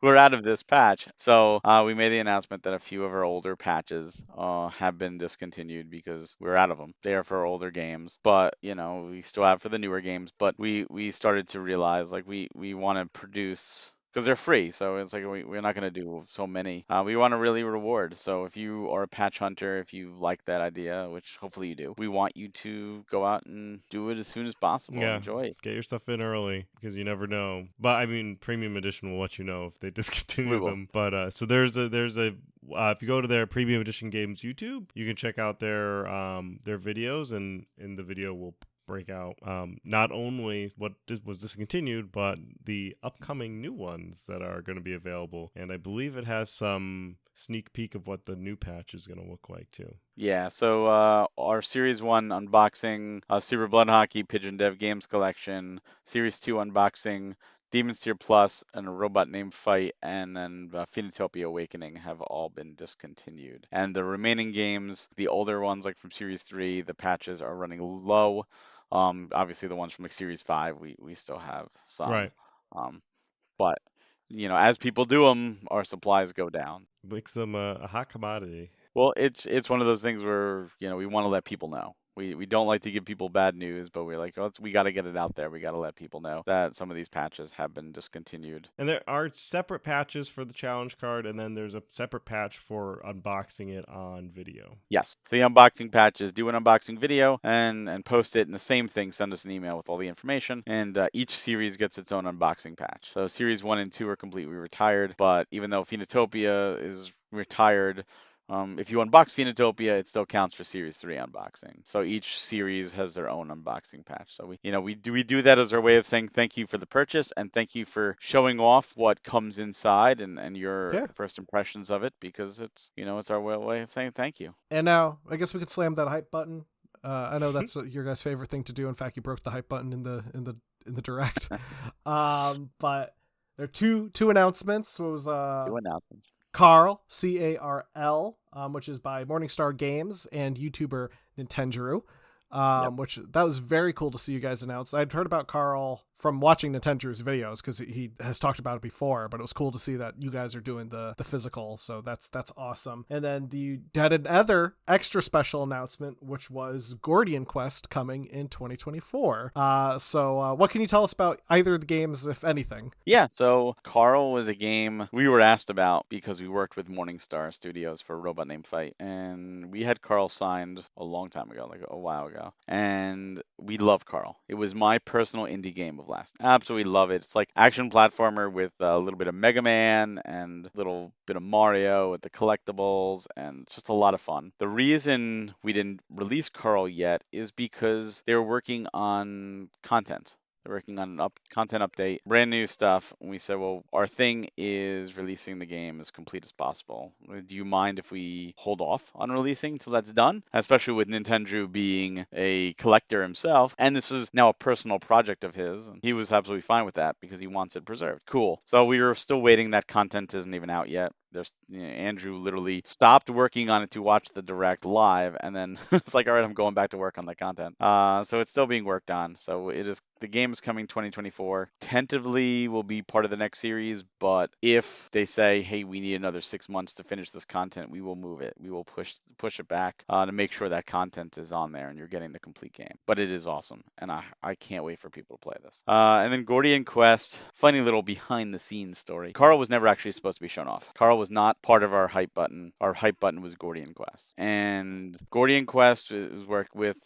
we're out of this patch. So we made the announcement that a few of our older patches have been discontinued because we're out of them. They are for older games, but we still have for the newer games. But we started to realize like we want to produce, because they're free. So it's like we're not going to do so many. We want to really reward. So if you are a patch hunter, if you like that idea, which hopefully you do, we want you to go out and do it as soon as possible and Yeah, enjoy it. get your stuff in early, because you never know. But I mean, Premium Edition will let you know if they We discontinue will. them. But so there's a if you go to their Premium Edition Games YouTube, you can check out their videos, and in the video will break out not only what was discontinued, but the upcoming new ones that are going to be available. And I believe it has some sneak peek of what the new patch is going to look like too. Yeah, so our Series 1 unboxing, Super Blood Hockey Pigeon Dev Games Collection, Series 2 unboxing, Demon's Tier Plus, and a Robot Named Fight, and then Phenotopia Awakening have all been discontinued. And the remaining games, the older ones like from Series 3, the patches are running low. Obviously the ones from like Series 5, we still have some. Right. But, as people do them, our supplies go down. Makes them a hot commodity. Well, it's one of those things where, we want to let people know. We don't like to give people bad news, but we're like, oh, we got to get it out there. We got to let people know that some of these patches have been discontinued. And there are separate patches for the challenge card, and then there's a separate patch for unboxing it on video. Yes. So the unboxing patches, do an unboxing video and post it, and the same thing, send us an email with all the information, and each series gets its own unboxing patch. So Series 1 and 2 are completely retired, but even though Phenotopia is retired, if you unbox Phenotopia, it still counts for Series 3 unboxing. So each series has their own unboxing patch. So we do that as our way of saying thank you for the purchase, and thank you for showing off what comes inside and your first impressions of it, because it's our way of saying thank you. And now I guess we could slam that hype button. I know that's your guys' favorite thing to do. In fact, you broke the hype button in the direct. But there are two announcements. What was Two announcements. Carl, Carl, which is by Morningstar Games and YouTuber Nintendoru, which that was very cool to see you guys announce. I'd heard about Carl from watching Nintendoru's videos because he has talked about it before, but it was cool to see that you guys are doing the physical, so that's awesome. And then you had another extra special announcement, which was Gordian Quest coming in 2024. So what can you tell us about either of the games, if anything? Yeah, so Carl was a game we were asked about because we worked with Morningstar Studios for a Robot Named Fight, and we had Carl signed a long time ago, like a while ago, and we love Carl. It was my personal indie game of last. Absolutely love it. It's like action platformer with a little bit of Mega Man and a little bit of Mario with the collectibles, and it's just a lot of fun. The reason we didn't release Carl yet is because they were working on content. They're working on an content update, brand new stuff. And we said, well, our thing is releasing the game as complete as possible. Do you mind if we hold off on releasing till that's done? Especially with Nintendo being a collector himself, and this is now a personal project of his. And he was absolutely fine with that because he wants it preserved. Cool. So we were still waiting. That content isn't even out yet. There's Andrew literally stopped working on it to watch the direct live, and then it's like, all right, I'm going back to work on that content. So it's still being worked on. So the game is coming 2024. Tentatively will be part of the next series, but if they say, hey, we need another 6 months to finish this content, we will move it. We will push it back to make sure that content is on there and you're getting the complete game. But it is awesome, and I can't wait for people to play this. And then Gordian Quest, funny little behind the scenes story. Carl was never actually supposed to be shown off. Carl was not part of our hype button. Our hype button was Gordian Quest. And Gordian Quest is worked with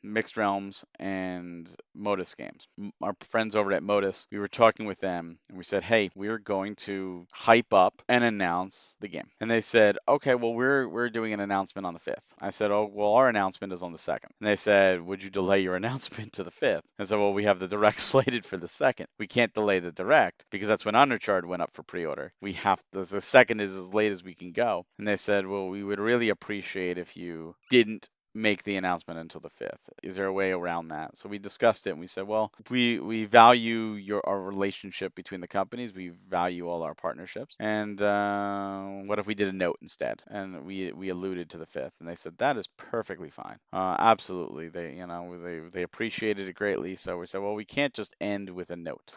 Mixed Realms and Modus Games. Our friends over at Modus, we were talking with them and we said, hey, we're going to hype up and announce the game. And they said, okay, well, we're doing an announcement on the 5th. I said, oh, well, our announcement is on the 2nd. And they said, would you delay your announcement to the 5th? I said, well, we have the direct slated for the 2nd. We can't delay the direct because that's when Undercharted went up for pre-order. The 2nd is as late as we can go. And they said, well, we would really appreciate if you didn't make the announcement until the 5th. Is there a way around that? So we discussed it and we said, well, we value our relationship between the companies. We value all our partnerships. And what if we did a note instead? And we alluded to the 5th. And they said, that is perfectly fine. Absolutely. They appreciated it greatly. So we said, well, we can't just end with a note.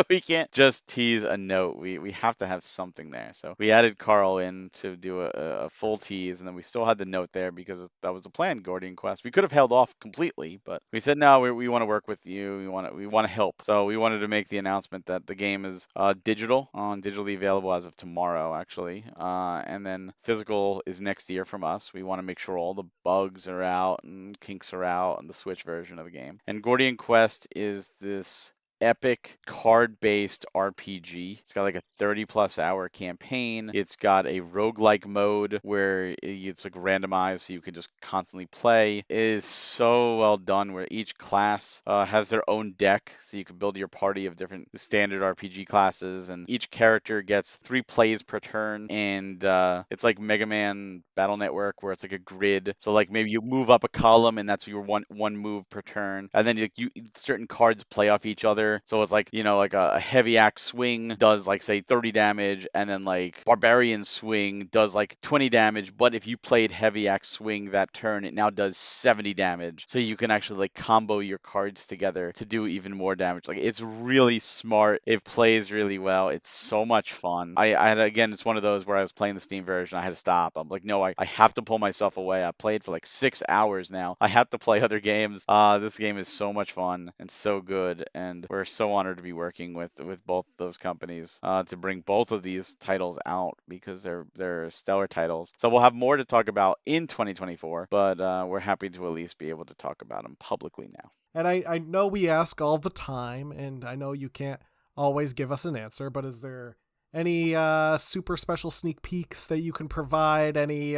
We can't just tease a note. We have to have something there. So we added Carl in to do a full tease. And then we still had the note there because that was the plan. Gordian Quest. We could have held off completely, but we said no. We want to work with you. We want to help. So we wanted to make the announcement that the game is digitally available as of tomorrow, actually, and then physical is next year from us. We want to make sure all the bugs are out and kinks are out on the Switch version of the game. And Gordian Quest is this epic card-based RPG. It's got like a 30+ hour campaign. It's got a roguelike mode where it's like randomized so you can just constantly play. It is so well done where each class has their own deck so you can build your party of different standard RPG classes, and each character gets 3 plays per turn, and it's like Mega Man Battle Network where it's like a grid. So like maybe you move up a column and that's your one move per turn, and then certain cards play off each other. So it's like, like a heavy axe swing does like say 30 damage, and then like barbarian swing does like 20 damage. But if you played heavy axe swing that turn, it now does 70 damage. So you can actually like combo your cards together to do even more damage. Like it's really smart. It plays really well. It's so much fun. I had, again, it's one of those where I was playing the Steam version. I had to stop. I'm like, no, I have to pull myself away. I played for like 6 hours now. I have to play other games. This game is so much fun and so good, and we're so honored to be working with both those companies to bring both of these titles out because they're stellar titles. So we'll have more to talk about in 2024, but we're happy to at least be able to talk about them publicly now. And I know we ask all the time, and I know you can't always give us an answer, but is there any super special sneak peeks that you can provide? Any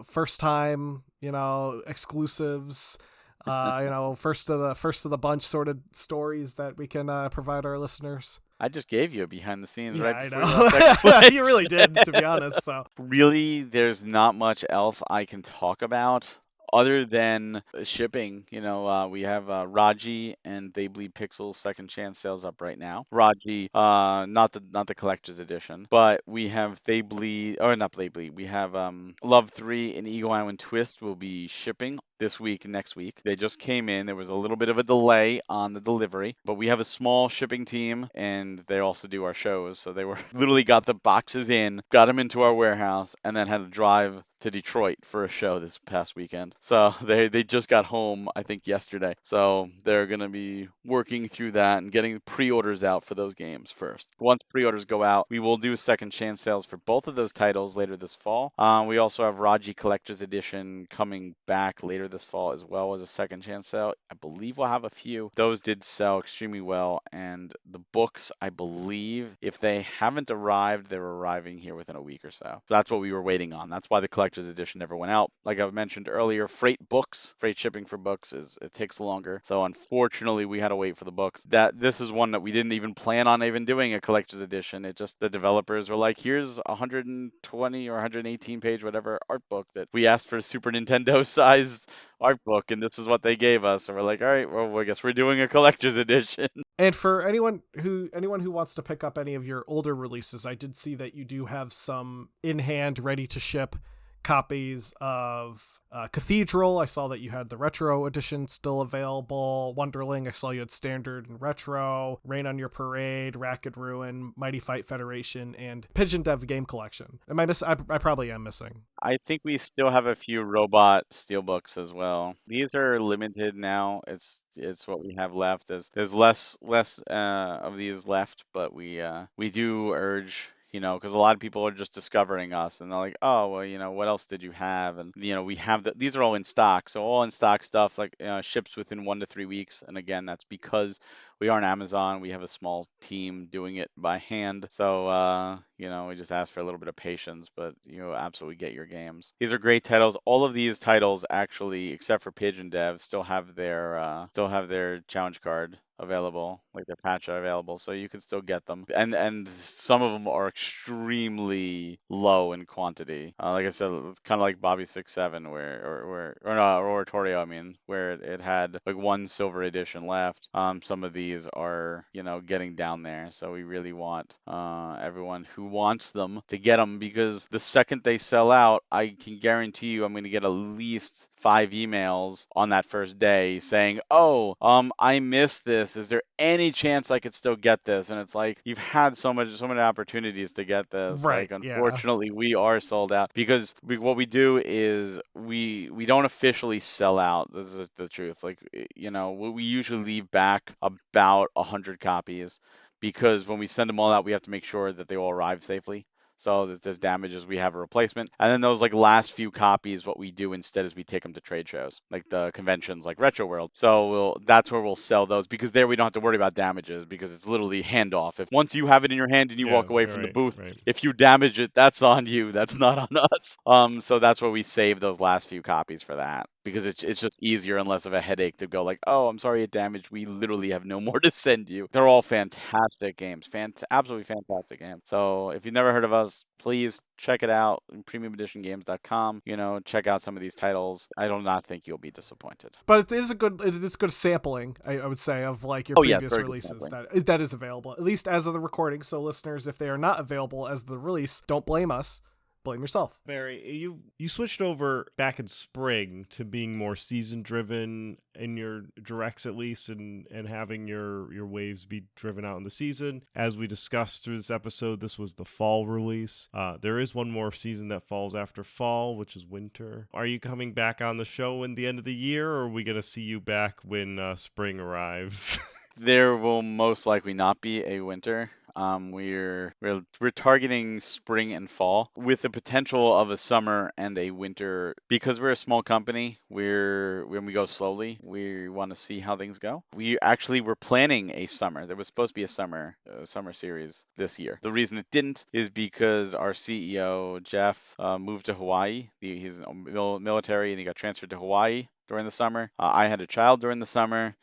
first time exclusives? First of the bunch sort of stories that we can provide our listeners. I just gave you a behind the scenes, yeah, right? I know. You really did, to be honest. So really, there's not much else I can talk about other than shipping. We have Raji and They Bleed Pixels Second Chance sales up right now. Raji, not the collector's edition, but we have They Bleed, or not They Bleed. We have Love 3 and Eagle Island Twist will be shipping this week and next week. They just came in. There was a little bit of a delay on the delivery, but we have a small shipping team, and they also do our shows. So they literally got the boxes in, got them into our warehouse, and then had to drive to Detroit for a show this past weekend. So they just got home, I think, yesterday. So they're going to be working through that and getting pre-orders out for those games first. Once pre-orders go out, we will do second chance sales for both of those titles later this fall. We also have Raji Collector's Edition coming back later this fall as well as a second chance sale. I believe we'll have a few. Those did sell extremely well, and the books, I believe, if they haven't arrived, they're arriving here within a week or so. That's what we were waiting on. That's why the collector's edition never went out. Like I mentioned earlier, freight shipping for books it takes longer. So unfortunately, we had to wait for the books. This is one that we didn't even plan on even doing a collector's edition. It just the developers were like, here's 120 or 118 page whatever art book that we asked for a Super Nintendo size art book, and this is what they gave us. And we're like, all right, well, I guess we're doing a collector's edition. And for anyone who wants to pick up any of your older releases, I did see that you do have some in hand, ready to ship copies of Cathedral. I saw that you had the retro edition still available. Wonderling, I saw you had standard and retro. Rain on Your Parade, Rack and Ruin, Mighty Fight Federation, and Pigeon Dev Game Collection. Am I miss? I probably am missing. I think we still have a few robot steelbooks as well. These are limited now. It's what we have left. There's less of these left, but we do urge, because a lot of people are just discovering us and they're like, oh, well, what else did you have? And, we have these are all in stock. So all in stock stuff like ships within 1 to 3 weeks. And again, that's because we aren't Amazon. We have a small team doing it by hand. So, we just ask for a little bit of patience, but you absolutely get your games. These are great titles. All of these titles actually, except for Pigeon Dev, still have their challenge card available, like their patch available, so you can still get them. And some of them are extremely low in quantity. Like I said, kind of like Bobby 6-7, or no, Oratorio, I mean, where it had like one silver edition left. Some of these are, getting down there, so we really want everyone who wants them to get them, because the second they sell out, I can guarantee you I'm going to get at least 5 emails on that first day saying, oh, I missed this. Is there any chance I could still get this? And it's like, you've had so many opportunities to get this. Right, Like, yeah. unfortunately, we are sold out because what we do is we don't officially sell out. This is the truth. Like, we usually leave back about 100 copies, because when we send them all out, we have to make sure that they all arrive safely. So if there's damages, we have a replacement. And then those like last few copies, what we do instead is we take them to trade shows, like the conventions, like Retro World. So that's where we'll sell those, because there we don't have to worry about damages, because it's literally handoff. If once you have it in your hand and you walk away from the booth, right. if you damage it, that's on you. That's not on us. So that's where we save those last few copies for that, because it's just easier and less of a headache to go like, oh, I'm sorry it damaged. We literally have no more to send you. They're all fantastic games, absolutely fantastic games. So if you've never heard of us, please check it out, premiumeditiongames.com. Check out some of these titles. I do not think you'll be disappointed. But it is good sampling, I would say, of like your Yes, previous very good releases sampling. that is available, at least as of the recording. So listeners, if they are not available as the release, don't blame us. Blame yourself. Barry, you switched over back in spring to being more season driven in your directs, at least, and having your waves be driven out in the season. As we discussed through this episode, this was the fall release. There is one more season that falls after fall, which is winter. Are you coming back on the show in the end of the year, or are we going to see you back when spring arrives? There will most likely not be a winter. We're targeting spring and fall with the potential of a summer and a winter, because we're a small company. When we go slowly, we want to see how things go. We actually were planning a summer. There was supposed to be a summer series this year. The reason it didn't is because our CEO Jeff moved to Hawaii. He's military and he got transferred to Hawaii during the summer. I had a child during the summer.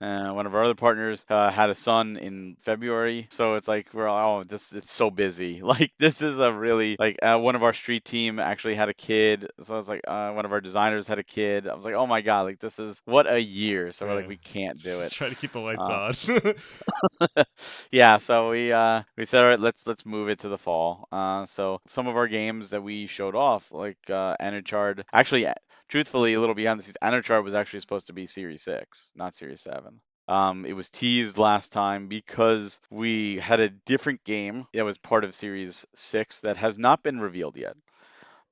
One of our other partners had a son in February, so it's like it's so busy. Like this is a really one of our street team actually had a kid, so it's like one of our designers had a kid. I was like, oh my god, like this is what a year. So we're like, we can't do it. Try to keep the lights on. Yeah, so we said, all right, let's move it to the fall. So some of our games that we showed off, like Enerchard, actually. Truthfully, a little behind the scenes, Enerchard was actually supposed to be Series 6, not Series 7. It was teased last time because we had a different game that was part of Series 6 that has not been revealed yet.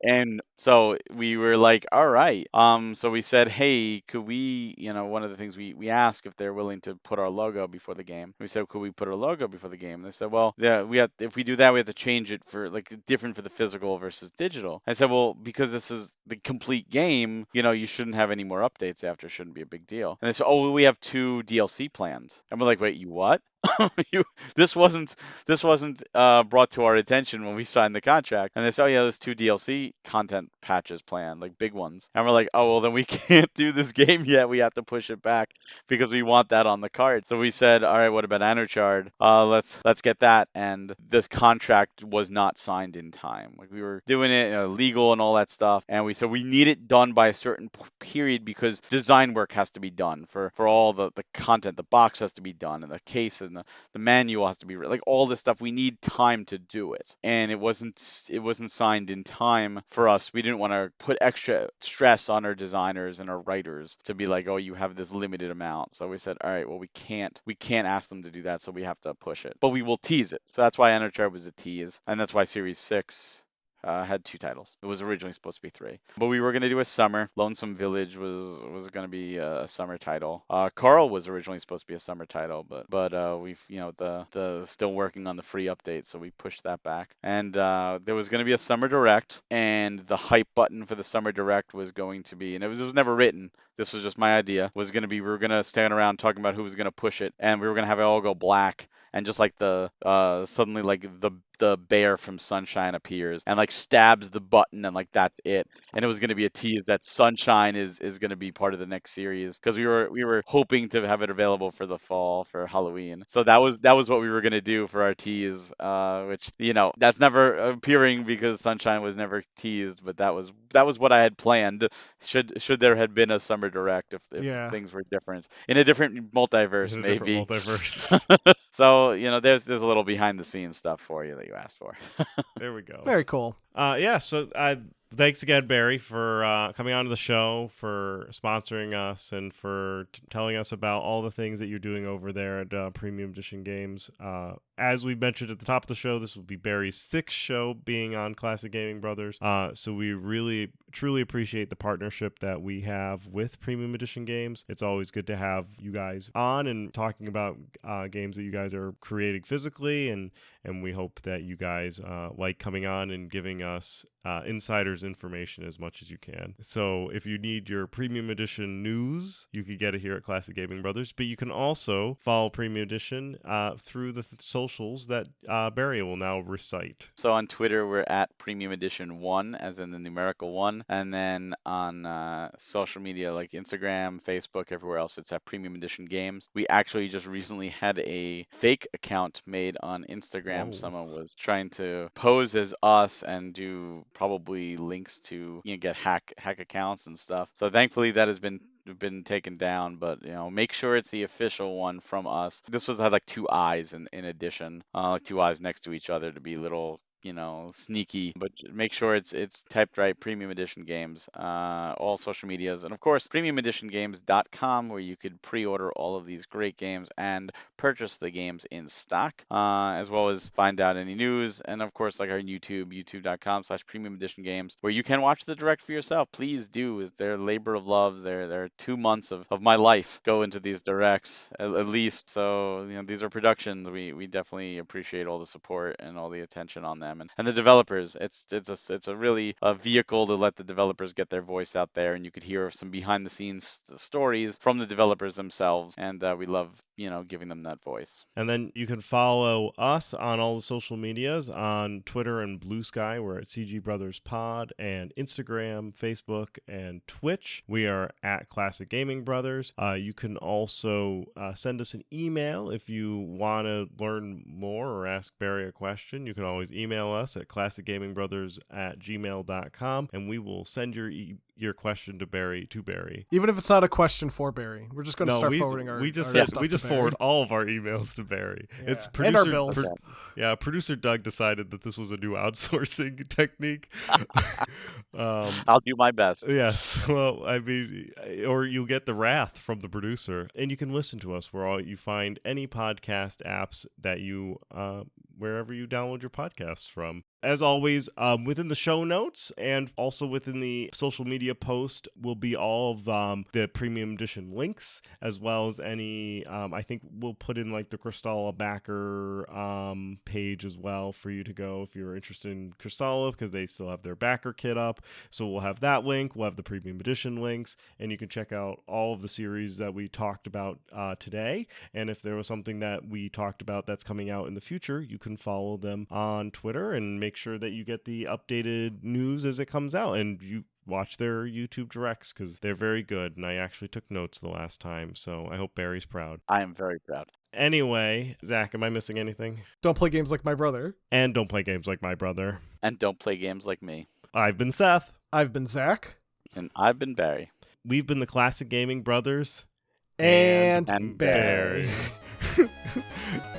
And so we were like, all right. So we said, hey, could we, one of the things we asked if they're willing to put our logo before the game. We said, could we put our logo before the game? And they said, well, yeah, if we do that, we have to change it for like different for the physical versus digital. I said, well, because this is the complete game, you shouldn't have any more updates after. It shouldn't be a big deal. And they said, oh, we have 2 DLC plans. And we're like, wait, you what? you, this wasn't brought to our attention when we signed the contract. And they said, oh yeah, there's 2 DLC content patches planned, like big ones. And we're like, oh well, then we can't do this game yet. We have to push it back because we want that on the card. So we said, all right, what about Anuchard? Let's get that. And this contract was not signed in time. Like we were doing it legal and all that stuff. And we said we need it done by a certain period because design work has to be done for all the content. The box has to be done and the case and the manual has to be like all this stuff. We need time to do it, and it wasn't signed in time for us. We didn't want to put extra stress on our designers and our writers to be like, oh, you have this limited amount. So we said, all right, well, we can't ask them to do that, so we have to push it, but we will tease it. So that's why Enerchart was a tease, and that's why Series 6 had 2 titles. It was originally supposed to be 3, but we were going to do a summer. Lonesome Village was going to be a summer title. Carl was originally supposed to be a summer title, but we've the still working on the free update, so we pushed that back. And there was going to be a summer direct, and the hype button for the summer direct was going to be, and it was never written. This was just my idea. Was going to be we were going to stand around talking about who was going to push it, and we were going to have it all go black. And just like suddenly like the bear from Sunshine appears and like stabs the button and like that's it. And it was going to be a tease that Sunshine is going to be part of the next series because we were hoping to have it available for the fall for Halloween. So that was what we were going to do for our tease, which that's never appearing because Sunshine was never teased, but that was what I had planned. Should there had been a summer direct if Yeah. things were different in a different multiverse, In a maybe. different multiverse. So there's a little behind the scenes stuff for you that you asked for. There we go. Very cool. Yeah, so thanks again, Barry, for coming on to the show, for sponsoring us, and for telling us about all the things that you're doing over there at Premium Edition Games. As we mentioned at the top of the show, this will be Barry's 6th show being on Classic Gaming Brothers. So we really, truly appreciate the partnership that we have with Premium Edition Games. It's always good to have you guys on and talking about games that you guys are creating physically, and we hope that you guys like coming on and giving us insiders information as much as you can. So if you need your Premium Edition news, you can get it here at Classic Gaming Brothers, but you can also follow Premium Edition through the socials that Barry will now recite. So on Twitter, we're at Premium Edition 1, as in the numerical 1. And then on social media like Instagram, Facebook, everywhere else, it's at Premium Edition Games. We actually just recently had a fake account made on Instagram. Whoa. Someone was trying to pose as us and do probably links to get hack accounts and stuff. So thankfully that has been taken down, but make sure it's the official one from us. This had like 2 eyes in addition, like 2 eyes next to each other to be little sneaky, but make sure it's typed right. Premium Edition Games, all social medias, and of course premiumeditiongames.com, where you could pre-order all of these great games and purchase the games in stock, as well as find out any news, and of course like our youtube.com/premium edition games, where you can watch the direct for yourself. Please do. It's their labor of love. They're 2 months of my life go into these directs at least. So these are productions. We definitely appreciate all the support and all the attention on them. And the developers, it's a really a vehicle to let the developers get their voice out there, and you could hear some behind the scenes stories from the developers themselves, and we love giving them that voice. And then you can follow us on all the social medias on Twitter and Blue Sky. We're at CG Brothers Pod, and Instagram, Facebook, and Twitch. We are at Classic Gaming Brothers. You can also send us an email if you want to learn more or ask Barry a question. You can always email us at classicgamingbrothers@gmail.com, and we will send your question to Barry. Even if it's not a question for Barry, we're just going to start forwarding our we just our said, stuff we to just Barry. forward all of our emails to Barry. Yeah. It's And our producer bills. producer Doug decided that this was a new outsourcing technique. I'll do my best. Yes, well, I mean, or you'll get the wrath from the producer, and you can listen to us where you find any podcast apps that you wherever you download your podcasts from. As always, within the show notes and also within the social media post will be all of the premium edition links, as well as any, I think we'll put in like the Crystalla backer page as well for you to go if you're interested in Crystalla, because they still have their backer kit up. So we'll have that link, we'll have the premium edition links, and you can check out all of the series that we talked about today. And if there was something that we talked about that's coming out in the future, you can follow them on Twitter and make sure that you get the updated news as it comes out, and you watch their YouTube directs because they're very good, and I actually took notes the last time, so I hope Barry's proud. I am very proud. Anyway, Zach, am I missing anything? Don't play games like my brother. And don't play games like my brother. And don't play games like me. I've been Seth. I've been Zach. And I've been Barry. We've been the Classic Gaming Brothers. And Barry. That's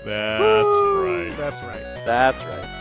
right. That's right. That's right.